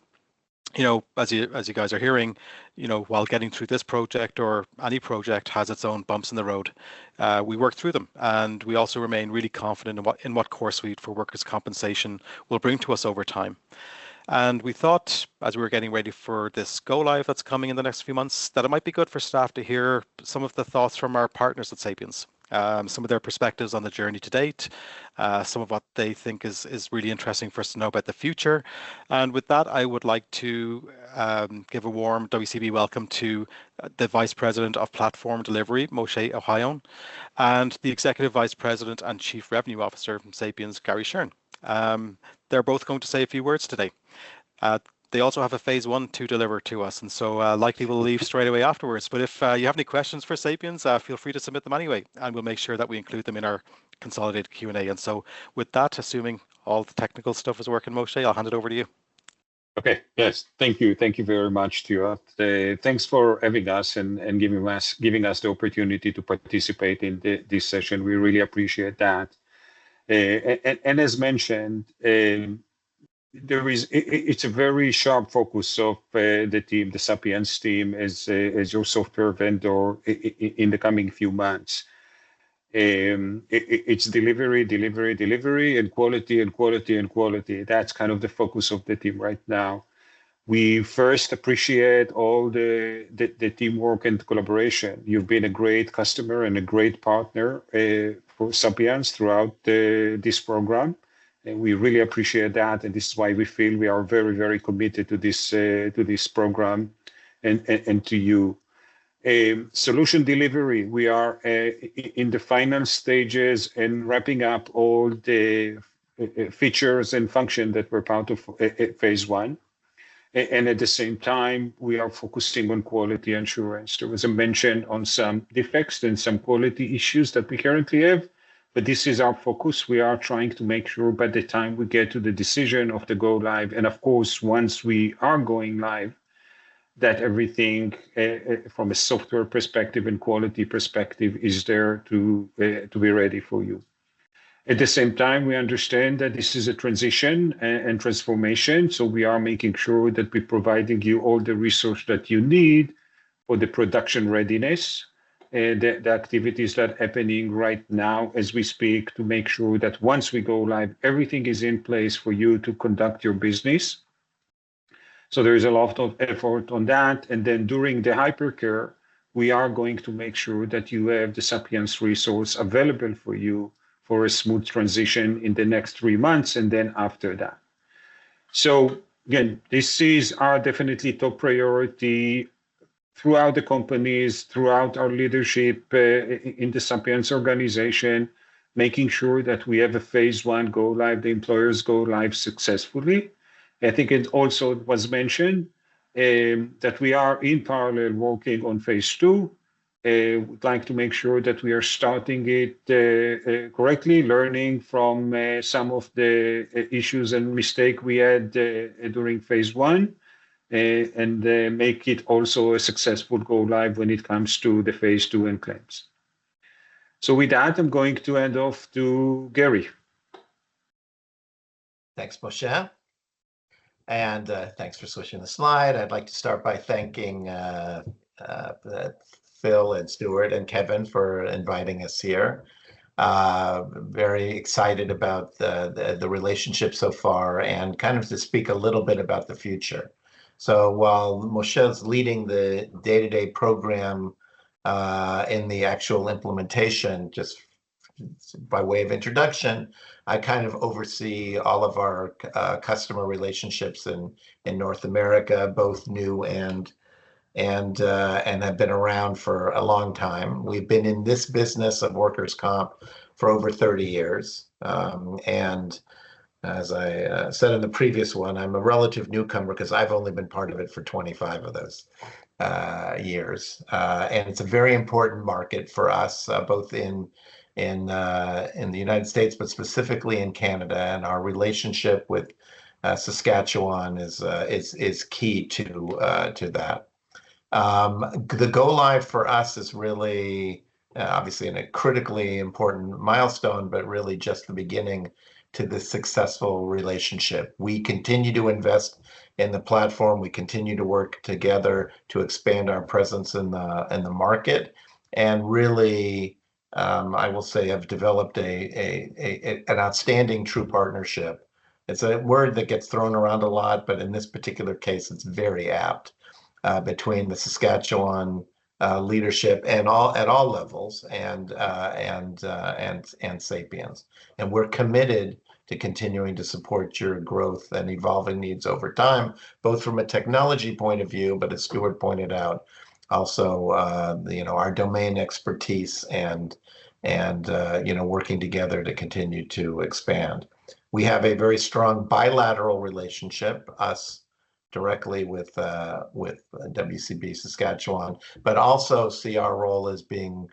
as you guys are hearing, while getting through this project or any project has its own bumps in the road, we work through them, and we also remain really confident in what core suite for workers' compensation will bring to us over time. And we thought, as we were getting ready for this go live that's coming in the next few months, that it might be good for staff to hear some of the thoughts from our partners at Sapiens, some of their perspectives on the journey to date, some of what they think is really interesting for us to know about the future. And with that, I would like to give a warm WCB welcome to the Vice President of Platform Delivery, Moshe Ohayon, and the Executive Vice President and Chief Revenue Officer from Sapiens, Gary Shern. They're both going to say a few words today. They also have a phase 1 to deliver to us, and so likely we'll leave straight away afterwards. But if you have any questions for Sapiens, feel free to submit them anyway, and we'll make sure that we include them in our consolidated Q&A. And so with that, assuming all the technical stuff is working, Moshe, I'll hand it over to you. Okay, yes, thank you very much, Stuart. Thanks for having us and giving us the opportunity to participate in this session. We really appreciate that. And as mentioned, it's a very sharp focus of the team, the Sapiens team, as your software vendor in the coming few months. It's delivery, and quality. That's kind of the focus of the team right now. We first appreciate all the teamwork and collaboration. You've been a great customer and a great partner for Sapiens throughout this program. And we really appreciate that, and this is why we feel we are very, very committed to this program and to you. Solution delivery, we are in the final stages and wrapping up all the features and functions that were part of phase 1. And at the same time, we are focusing on quality assurance. There was a mention on some defects and some quality issues that we currently have. But this is our focus. We are trying to make sure by the time we get to the decision of the go live, and of course, once we are going live, that everything from a software perspective and quality perspective is there to be ready for you. At the same time, we understand that this is a transition and transformation. So we are making sure that we're providing you all the resource that you need for the production readiness. The activities that are happening right now as we speak to make sure that once we go live, everything is in place for you to conduct your business. So there is a lot of effort on that. And then during the hypercare, we are going to make sure that you have the Sapiens resource available for you for a smooth transition in the next 3 months and then after that. So again, this is our definitely top priority throughout the companies, throughout our leadership in the Sapiens organization, making sure that we have a phase 1 go live, the employers go live successfully. I think it also was mentioned that we are in parallel working on phase 2. We'd like to make sure that we are starting it correctly, learning from some of the issues and mistakes we had during phase 1. And make it also a successful go live when it comes to the phase 2 and claims. So with that, I'm going to hand off to Gary. Thanks, Moshe. And thanks for switching the slide. I'd like to start by thanking Phil and Stuart and Kevin for inviting us here. Very excited about the relationship so far and kind of to speak a little bit about the future. So while Moshe's leading the day-to-day program in the actual implementation, just by way of introduction, I kind of oversee all of our customer relationships in North America, both new and have been around for a long time. We've been in this business of workers' comp for over 30 years, and as I said in the previous one, I'm a relative newcomer because I've only been part of it for 25 of those years. And it's a very important market for us, both in the United States, but specifically in Canada. And our relationship with Saskatchewan is key to that. The go live for us is really obviously a critically important milestone, but really just the beginning to this successful relationship. We continue to invest in the platform. We continue to work together to expand our presence in the market, and really, I will say, have developed an outstanding true partnership. It's a word that gets thrown around a lot, but in this particular case, it's very apt between the Saskatchewan leadership and at all levels and Sapiens. And we're committed to continuing to support your growth and evolving needs over time, both from a technology point of view, but as Stuart pointed out, also our domain expertise and working together to continue to expand. We have a very strong bilateral relationship, us directly with WCB Saskatchewan, but also see our role as being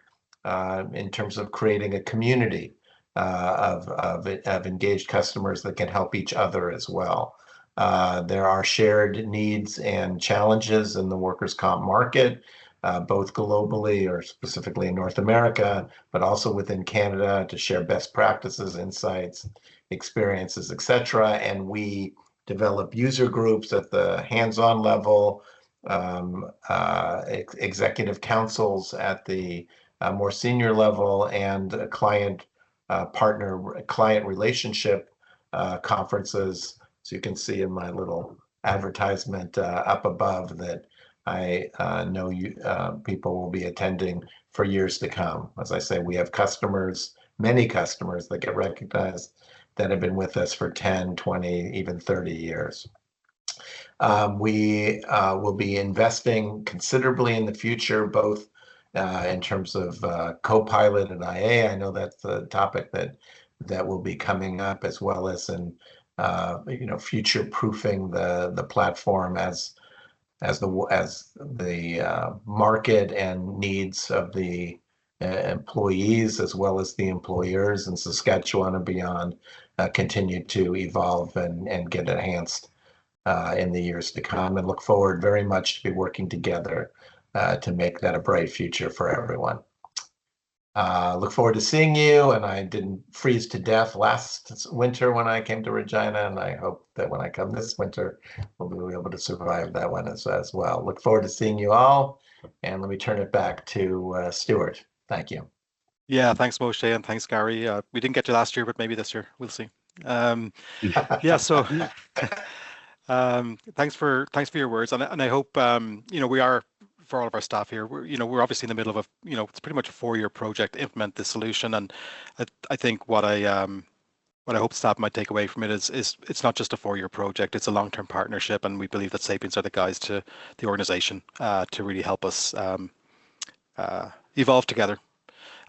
in terms of creating a community of engaged customers that can help each other as well. There are shared needs and challenges in the workers' comp market, both globally or specifically in North America, but also within Canada, to share best practices, insights, experiences, etc. And we develop user groups at the hands-on level, executive councils at the more senior level, and client relationship conferences. So you can see in my little advertisement up above that I know you people will be attending for years to come. As I say, we have customers, many customers that get recognized that have been with us for 10, 20, even 30 years. We will be investing considerably in the future, both in terms of Copilot and IA. I know that's the topic that will be coming up, as well as in future-proofing the platform as the market and needs of the employees, as well as the employers in Saskatchewan and beyond, continue to evolve and get enhanced in the years to come, and look forward very much to be working together to make that a bright future for everyone. Look forward to seeing you, and I didn't freeze to death last winter when I came to Regina, and I hope that when I come this winter, we'll be able to survive that one as well. Look forward to seeing you all, and let me turn it back to Stuart. Thank you. Yeah, thanks, Moshe, and thanks, Gary. We didn't get to last year, but maybe this year, we'll see. Yeah, so thanks for your words, and I hope we are, for all of our staff here, we're obviously in the middle of it's pretty much a 4-year project to implement this solution, and I think what I hope staff might take away from it is it's not just a 4-year project, it's a long-term partnership, and we believe that Sapiens are the guys to the organization to really help us evolve together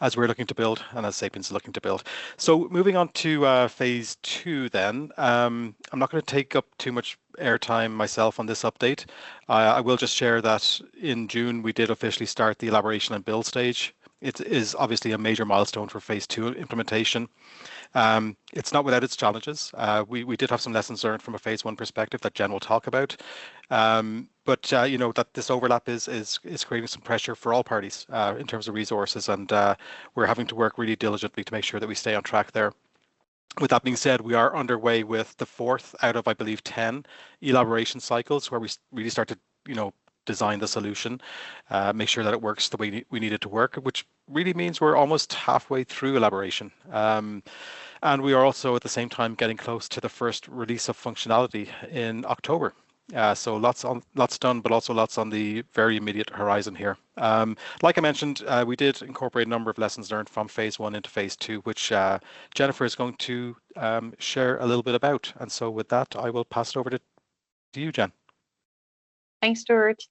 as we're looking to build and as Sapiens is looking to build. So moving on to phase 2 then. I'm not going to take up too much airtime myself on this update. I will just share that in June we did officially start the elaboration and build stage. It is obviously a major milestone for phase 2 implementation. It's not without its challenges. We did have some lessons learned from a phase 1 perspective that Jen will talk about. But that this overlap is creating some pressure for all parties in terms of resources, and we're having to work really diligently to make sure that we stay on track there. With that being said, we are underway with the 4th out of, I believe, 10 elaboration cycles where we really start to design the solution, make sure that it works the way we need it to work, which really means we're almost halfway through elaboration. And we are also at the same time getting close to the first release of functionality in October. So lots done, but also lots on the very immediate horizon here. Like I mentioned, we did incorporate a number of lessons learned from phase 1 into phase 2, which Jennifer is going to share a little bit about. And so with that, I will pass it over to you, Jen. Thanks, Stuart.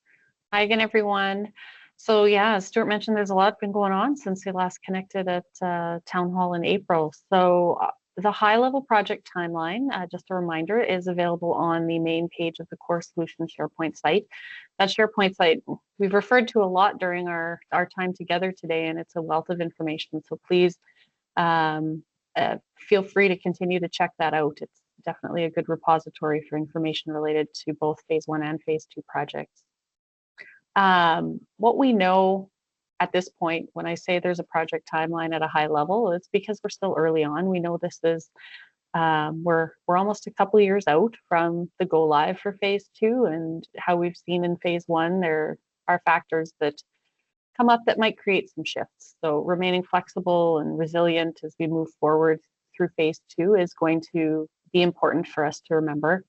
Hi again, everyone. So yeah, as Stuart mentioned, there's a lot been going on since we last connected at Town Hall in April. So the high-level project timeline, just a reminder, is available on the main page of the Core Solutions SharePoint site. That SharePoint site we've referred to a lot during our time together today, and it's a wealth of information. So please feel free to continue to check that out. definitely a good repository for information related to both phase 1 and phase 2 projects. What we know at this point, when I say there's a project timeline at a high level, it's because we're still early on. We know this is, we're almost a couple of years out from the go live for phase 2, and how we've seen in phase 1, there are factors that come up that might create some shifts. So remaining flexible and resilient as we move forward through phase 2 is going to be important for us to remember.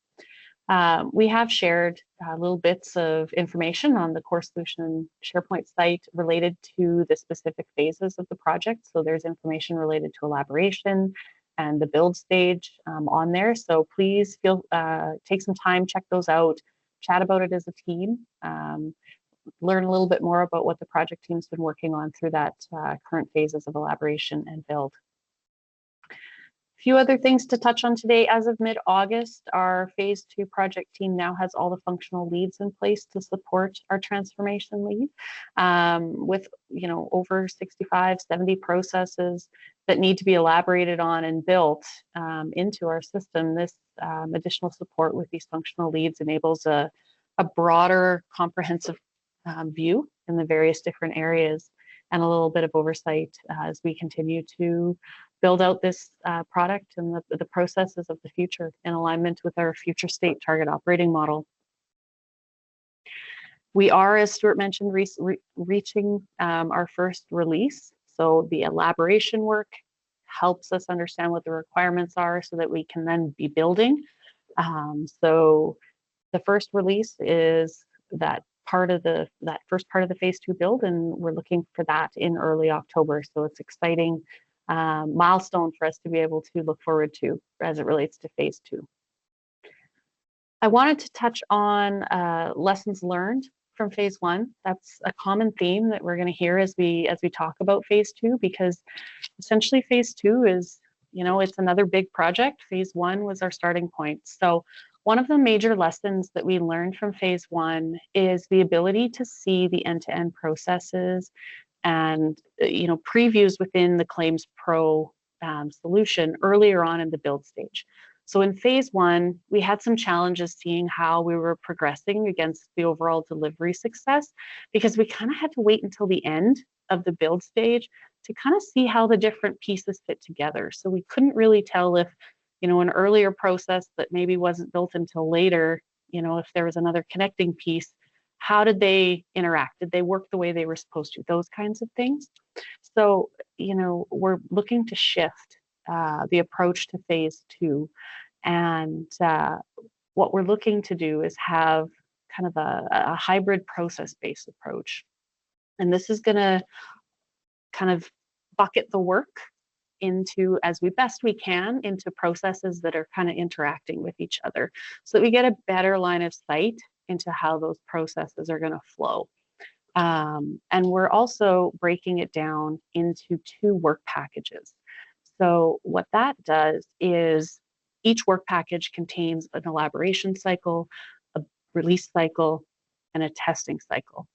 We have shared little bits of information on the Core Solution SharePoint site related to the specific phases of the project. So there's information related to elaboration and the build stage on there. So please take some time, check those out, chat about it as a team, learn a little bit more about what the project team's been working on through that current phases of elaboration and build. A few other things to touch on today. As of mid-August, our phase 2 project team now has all the functional leads in place to support our transformation lead, with over 65, 70 processes that need to be elaborated on and built into our system. This additional support with these functional leads enables a broader, comprehensive view in the various different areas, and a little bit of oversight as we continue to build out this product and the processes of the future in alignment with our future state target operating model. We are, as Stuart mentioned, reaching our first release. So the elaboration work helps us understand what the requirements are so that we can then be building. So the first release is that first part of the phase 2 build, and we're looking for that in early October. So it's exciting milestone for us to be able to look forward to as it relates to phase 2. I wanted to touch on lessons learned from phase 1. That's a common theme that we're going to hear as we talk about phase 2, because essentially phase 2 is, it's another big project. Phase 1 was our starting point. So one of the major lessons that we learned from phase 1 is the ability to see the end-to-end processes and previews within the Claims Pro solution earlier on in the build stage. So in phase 1, we had some challenges seeing how we were progressing against the overall delivery success, because we kind of had to wait until the end of the build stage to kind of see how the different pieces fit together. So we couldn't really tell if an earlier process that maybe wasn't built until later, if there was another connecting piece, how did they interact? Did they work the way they were supposed to? Those kinds of things. So, we're looking to shift the approach to phase 2. And what we're looking to do is have kind of a hybrid process-based approach. And this is going to kind of bucket the work into, as we best we can, into processes that are kind of interacting with each other, so that we get a better line of sight into how those processes are going to flow. And we're also breaking it down into 2 work packages. So what that does is each work package contains an elaboration cycle, a release cycle, and a testing cycle.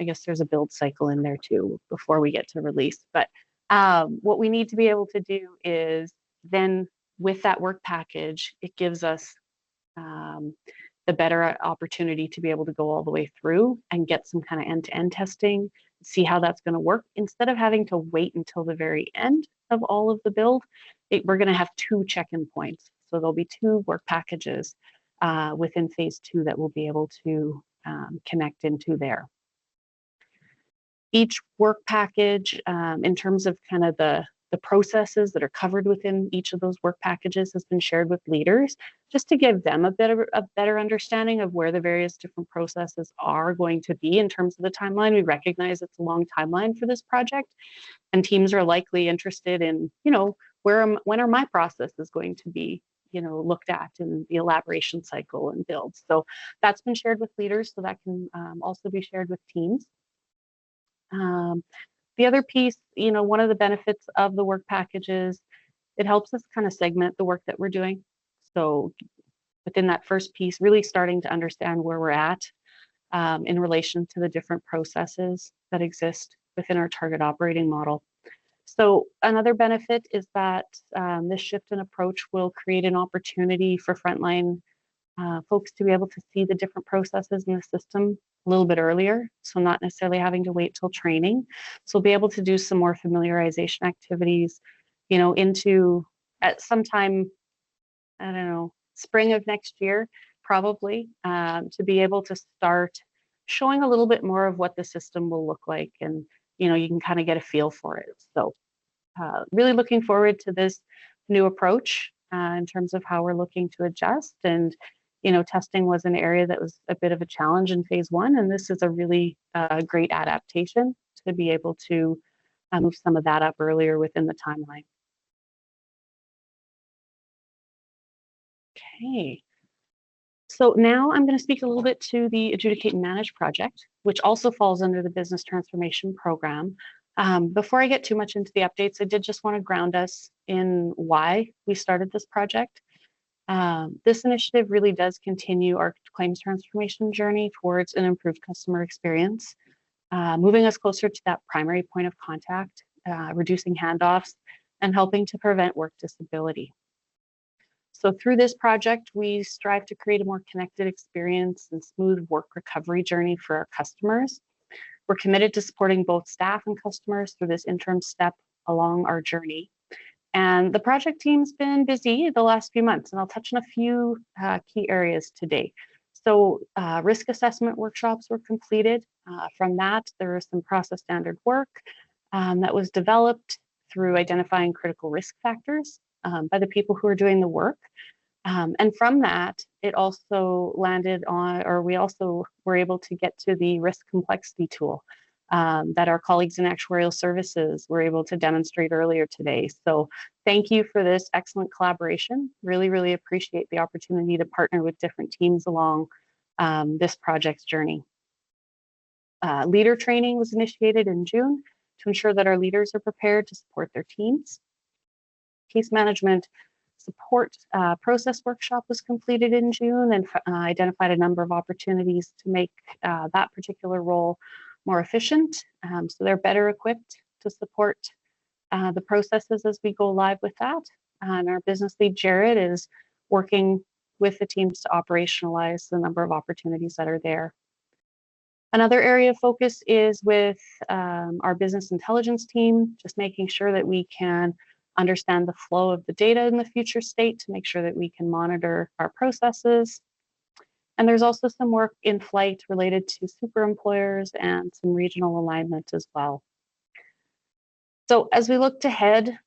I guess there's a build cycle in there too before we get to release. But what we need to be able to do is then, with that work package, it gives us the better opportunity to be able to go all the way through and get some kind of end-to-end testing, see how that's going to work. Instead of having to wait until the very end of all of the build, we're going to have 2 check-in points. So there'll be 2 work packages within phase 2 that we'll be able to connect into there. Each work package, in terms of kind of the processes that are covered within each of those work packages, has been shared with leaders, just to give them a better understanding of where the various different processes are going to be in terms of the timeline. We recognize it's a long timeline for this project, and teams are likely interested in, when are my processes going to be, looked at in the elaboration cycle and build. So that's been shared with leaders, so that can also be shared with teams. The other piece, one of the benefits of the work packages, it helps us kind of segment the work that we're doing. So within that first piece, really starting to understand where we're at in relation to the different processes that exist within our target operating model. So another benefit is that this shift in approach will create an opportunity for frontline folks to be able to see the different processes in the system a little bit earlier, so not necessarily having to wait till training. So we'll be able to do some more familiarization activities, you know, into at some time, I don't know, spring of next year, probably, to be able to start showing a little bit more of what the system will look like, and you know, you can kind of get a feel for it. So really looking forward to this new approach in terms of how we're looking to adjust. And you know, testing was an area that was a bit of a challenge in phase one, and this is a really great adaptation to be able to move some of that up earlier within the timeline. Okay, so now I'm going to speak a little bit to the Adjudicate and Manage project, which also falls under the Business Transformation Program. Before I get too much into the updates, I did just want to ground us in why we started this project. This initiative really does continue our claims transformation journey towards an improved customer experience, moving us closer to that primary point of contact, reducing handoffs, and helping to prevent work disability. So through this project, we strive to create a more connected experience and smooth work recovery journey for our customers. We're committed to supporting both staff and customers through this interim step along our journey. And the project team's been busy the last few months, and I'll touch on a few key areas today. So risk assessment workshops were completed. From that, there was some process standard work that was developed through identifying critical risk factors by the people who are doing the work. And from that, it also landed on, or we also were able to get to the risk complexity tool that our colleagues in Actuarial Services were able to demonstrate earlier today. So thank you for this excellent collaboration. Really, really appreciate the opportunity to partner with different teams along this project's journey. Leader training was initiated in June to ensure that our leaders are prepared to support their teams. Case management support process workshop was completed in June and identified a number of opportunities to make that particular role more efficient. So they're better equipped to support the processes as we go live with that. And our business lead, Jared, is working with the teams to operationalize the number of opportunities that are there. Another area of focus is with our business intelligence team, just making sure that we can understand the flow of the data in the future state to make sure that we can monitor our processes. And there's also some work in flight related to super employers and some regional alignment as well. So as we looked ahead,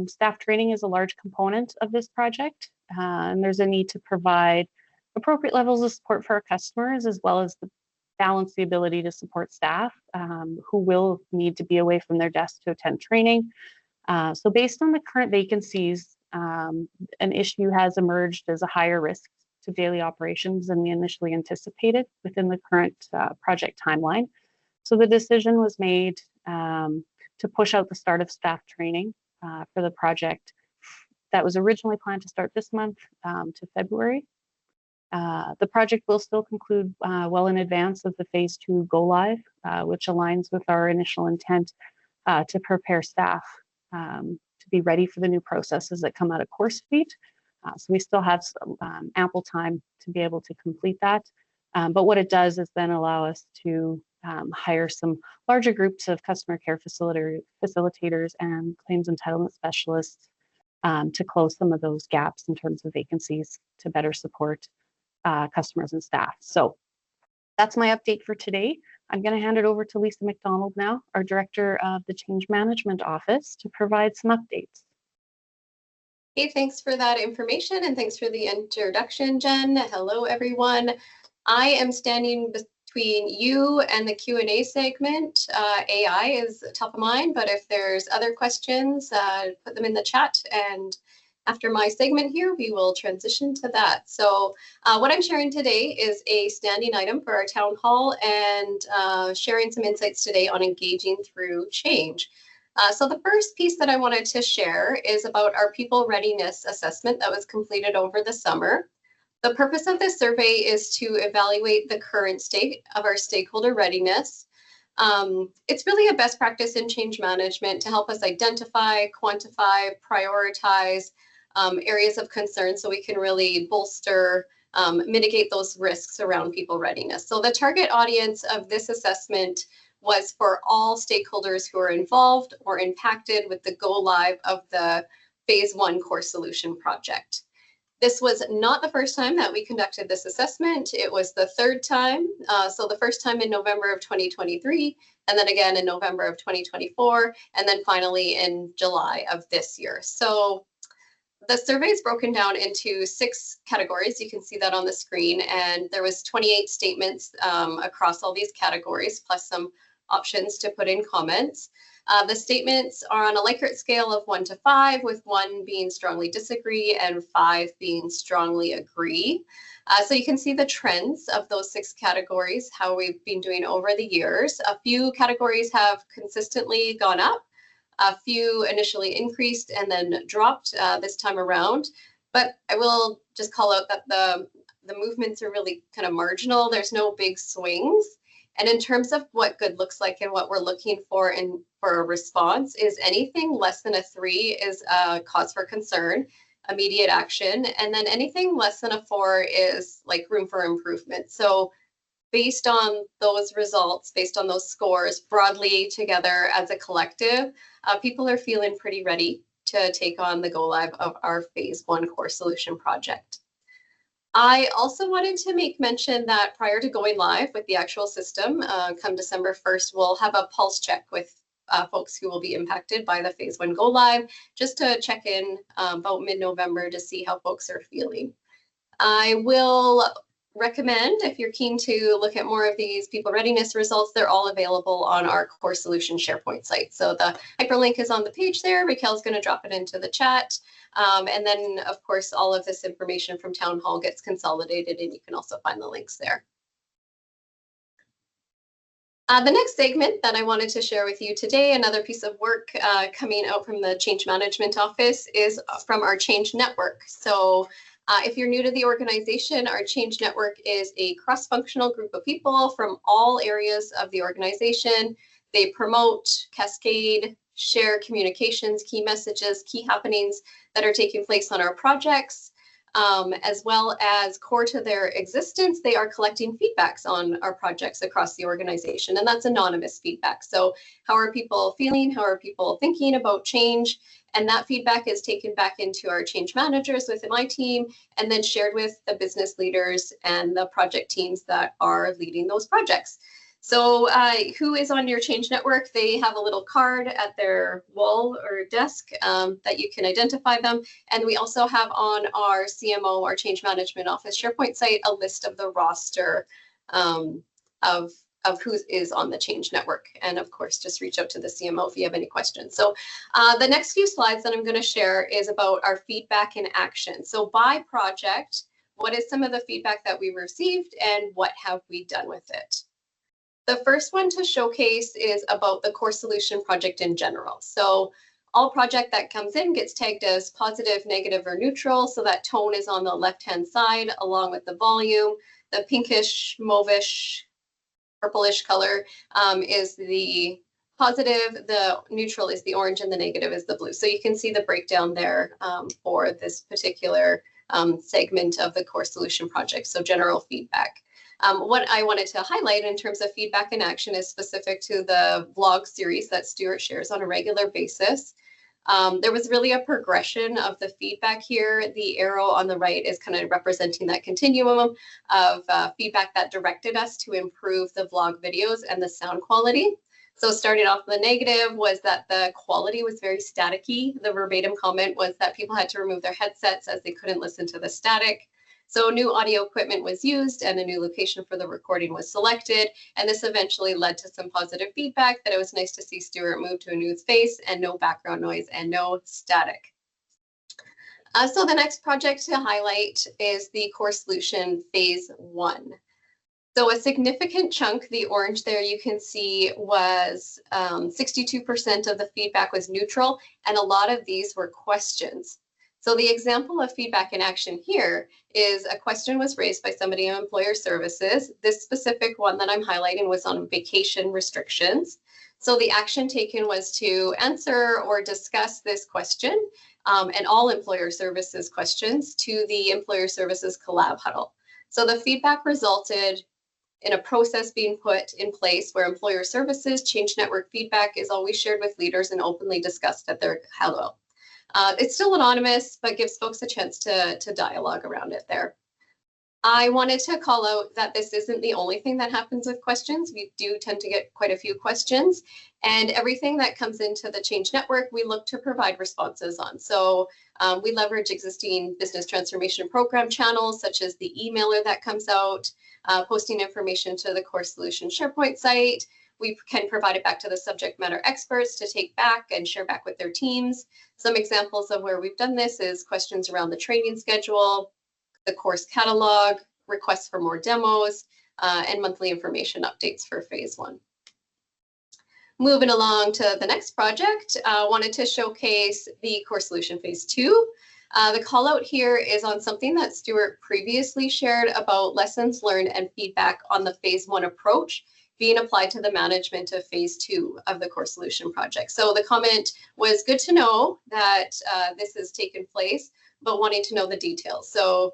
staff training is a large component of this project, and there's a need to provide appropriate levels of support for our customers, as well as balance the ability to support staff who will need to be away from their desk to attend training. So based on the current vacancies, an issue has emerged as a higher risk to daily operations than we initially anticipated within the current project timeline. So the decision was made to push out the start of staff training for the project that was originally planned to start this month to February. The project will still conclude well in advance of the phase 2 go live, which aligns with our initial intent to prepare staff to be ready for the new processes that come out of course feed. So we still have some, ample time to be able to complete that. But what it does is then allow us to hire some larger groups of customer care facilitators and claims entitlement specialists to close some of those gaps in terms of vacancies to better support customers and staff. So that's my update for today. I'm going to hand it over to Lisa McDonald now, our Director of the Change Management Office, to provide some updates. Hey, thanks for that information and thanks for the introduction, Jen. Hello, everyone. I am standing between you and the Q&A segment. AI is top of mind, but if there's other questions, put them in the chat, and after my segment here, we will transition to that. So what I'm sharing today is a standing item for our town hall and sharing some insights today on engaging through change. So the first piece that I wanted to share is about our people readiness assessment that was completed over the summer. The purpose of this survey is to evaluate the current state of our stakeholder readiness. It's really a best practice in change management to help us identify, quantify, prioritize areas of concern so we can really bolster, mitigate those risks around people readiness. So the target audience of this assessment was for all stakeholders who are involved or impacted with the go live of the phase 1 core solution project. This was not the first time that we conducted this assessment. It was the third time. So the first time in November of 2023, and then again in November of 2024, and then finally in July of this year. So the survey is broken down into 6 categories. You can see that on the screen, and there was 28 statements across all these categories, plus some options to put in comments. The statements are on a Likert scale of 1 to 5, with 1 being strongly disagree and 5 being strongly agree. So you can see the trends of those 6 categories, how we've been doing over the years. A few categories have consistently gone up, a few initially increased and then dropped this time around. But I will just call out that the movements are really kind of marginal. There's no big swings. And in terms of what good looks like and what we're looking for for a response, is anything less than a 3 is a cause for concern, immediate action. And then anything less than a 4 is like room for improvement. So based on those results, based on those scores, broadly together as a collective, people are feeling pretty ready to take on the go live of our phase 1 core solution project. I also wanted to make mention that prior to going live with the actual system, come December 1st, we'll have a pulse check with folks who will be impacted by the phase 1 go live, just to check in about mid-November to see how folks are feeling. I will recommend, if you're keen to look at more of these people readiness results, they're all available on our core solution SharePoint site. So the hyperlink is on the page there. Raquel's going to drop it into the chat. And then, of course, all of this information from Town Hall gets consolidated, and you can also find the links there. The next segment that I wanted to share with you today, another piece of work coming out from the Change Management Office, is from our Change Network. So if you're new to the organization, our Change Network is a cross-functional group of people from all areas of the organization. They promote, cascade, share communications, key messages, key happenings that are taking place on our projects, as well as core to their existence. They are collecting feedbacks on our projects across the organization, and that's anonymous feedback. So how are people feeling? How are people thinking about change? And that feedback is taken back into our change managers within my team, and then shared with the business leaders and the project teams that are leading those projects. So who is on your Change Network? They have a little card at their wall or desk that you can identify them. And we also have on our CMO, our Change Management Office SharePoint site, a list of the roster of who is on the Change Network. And of course, just reach out to the CMO if you have any questions. So the next few slides that I'm going to share is about our feedback in action. So by project, what is some of the feedback that we received and what have we done with it? The first one to showcase is about the core solution project in general. So all project that comes in gets tagged as positive, negative, or neutral. So that tone is on the left-hand side along with the volume. The pinkish, mauvish, purplish color is the positive, the neutral is the orange, and the negative is the blue. So you can see the breakdown there for this particular segment of the core solution project. So general feedback. What I wanted to highlight in terms of feedback in action is specific to the vlog series that Stuart shares on a regular basis. There was really a progression of the feedback here. The arrow on the right is kind of representing that continuum of feedback that directed us to improve the vlog videos and the sound quality. So starting off, the negative was that the quality was very staticky. The verbatim comment was that people had to remove their headsets as they couldn't listen to the static. So new audio equipment was used and a new location for the recording was selected. And this eventually led to some positive feedback that it was nice to see Stuart move to a new space and no background noise and no static. So the next project to highlight is the core solution phase 1. So a significant chunk, the orange there you can see, was 62% of the feedback was neutral, and a lot of these were questions. So the example of feedback in action here is a question was raised by somebody in employer services. This specific one that I'm highlighting was on vacation restrictions. So the action taken was to answer or discuss this question and all employer services questions to the employer services collab huddle. So the feedback resulted in a process being put in place where employer services change network feedback is always shared with leaders and openly discussed at their huddle. It's still anonymous, but gives folks a chance to dialogue around it there. I wanted to call out that this isn't the only thing that happens with questions. We do tend to get quite a few questions, and everything that comes into the Change Network, we look to provide responses on. So we leverage existing business transformation program channels, such as the emailer that comes out, posting information to the Core Solution SharePoint site. We can provide it back to the subject matter experts to take back and share back with their teams. Some examples of where we've done this is questions around the training schedule, the course catalog, requests for more demos, and monthly information updates for phase 1. Moving along to the next project, wanted to showcase the Core Solution phase 2. The call out here is on something that Stuart previously shared about lessons learned and feedback on the phase 1 approach being applied to the management of phase 2 of the Core Solution project. So the comment was good to know that this has taken place, but wanting to know the details. So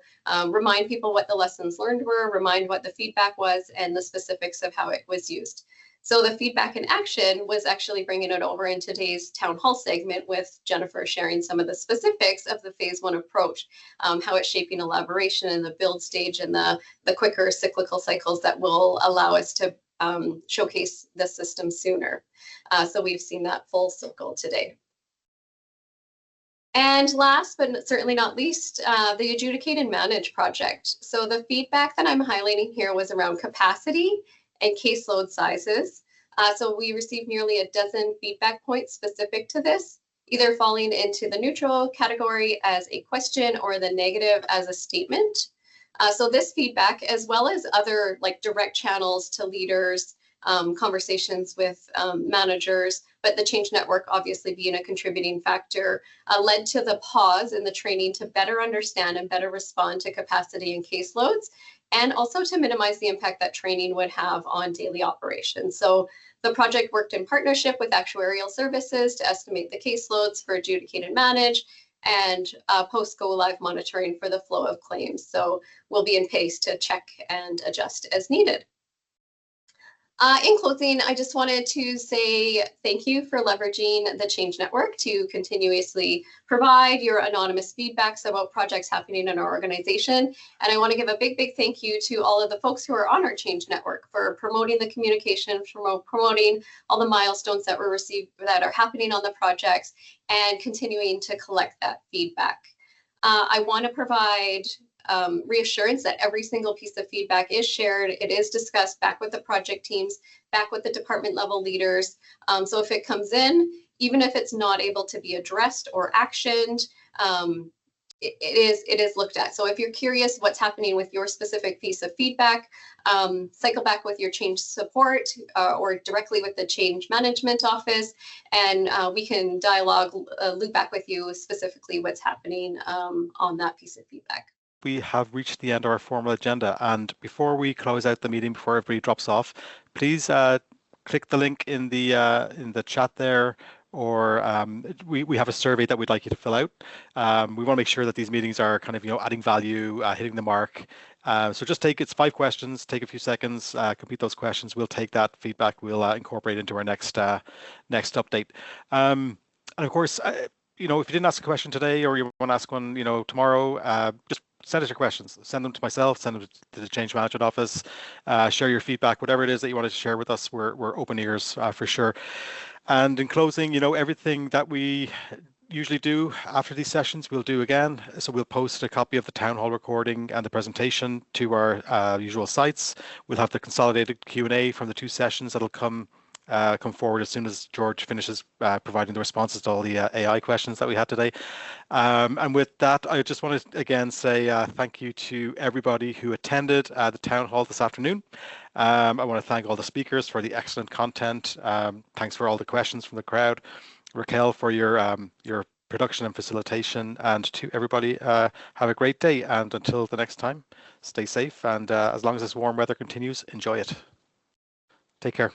remind people what the lessons learned were, remind what the feedback was, and the specifics of how it was used. So the feedback in action was actually bringing it over in today's town hall segment with Jennifer sharing some of the specifics of the phase 1 approach, how it's shaping elaboration in the build stage and the quicker cyclical cycles that will allow us to showcase the system sooner. So we've seen that full circle today. And last, but certainly not least, the Adjudicate and Manage project. So the feedback that I'm highlighting here was around capacity and caseload sizes. So we received nearly a dozen feedback points specific to this, either falling into the neutral category as a question or the negative as a statement. So this feedback, as well as other like direct channels to leaders, conversations with managers, but the Change Network obviously being a contributing factor, led to the pause in the training to better understand and better respond to capacity and caseloads, and also to minimize the impact that training would have on daily operations. So the project worked in partnership with Actuarial Services to estimate the caseloads for Adjudicate and Manage, and post-go-live monitoring for the flow of claims. So we'll be in pace to check and adjust as needed. In closing, I just wanted to say thank you for leveraging the Change Network to continuously provide your anonymous feedbacks about projects happening in our organization. And I want to give a big, big thank you to all of the folks who are on our Change Network for promoting the communication, for promoting all the milestones that were received that are happening on the projects, and continuing to collect that feedback. I want to provide reassurance that every single piece of feedback is shared. It is discussed back with the project teams, back with the department level leaders. So if it comes in, even if it's not able to be addressed or actioned, it is looked at. So if you're curious what's happening with your specific piece of feedback, cycle back with your change support or directly with the change management office, and we can dialogue, loop back with you specifically what's happening on that piece of feedback. We have reached the end of our formal agenda, and before we close out the meeting, before everybody drops off, please click the link in the chat there, or we have a survey that we'd like you to fill out. We want to make sure that these meetings are kind of adding value, hitting the mark. So just it's 5 questions, take a few seconds, complete those questions. We'll take that feedback, we'll incorporate into our next update. And of course, if you didn't ask a question today, or you want to ask one tomorrow, just send us your questions. Send them to myself, send them to the Change Management Office, share your feedback, whatever it is that you wanted to share with us. We're open ears for sure. And in closing, everything that we usually do after these sessions, we'll do again. So we'll post a copy of the town hall recording and the presentation to our usual sites. We'll have the consolidated Q&A from the 2 sessions that'll come forward as soon as George finishes providing the responses to all the AI questions that we had today. And with that, I just want to again say thank you to everybody who attended the town hall this afternoon. I want to thank all the speakers for the excellent content. Thanks for all the questions from the crowd. Raquel, for your production and facilitation. And to everybody, have a great day. And until the next time, stay safe. And as long as this warm weather continues, enjoy it. Take care.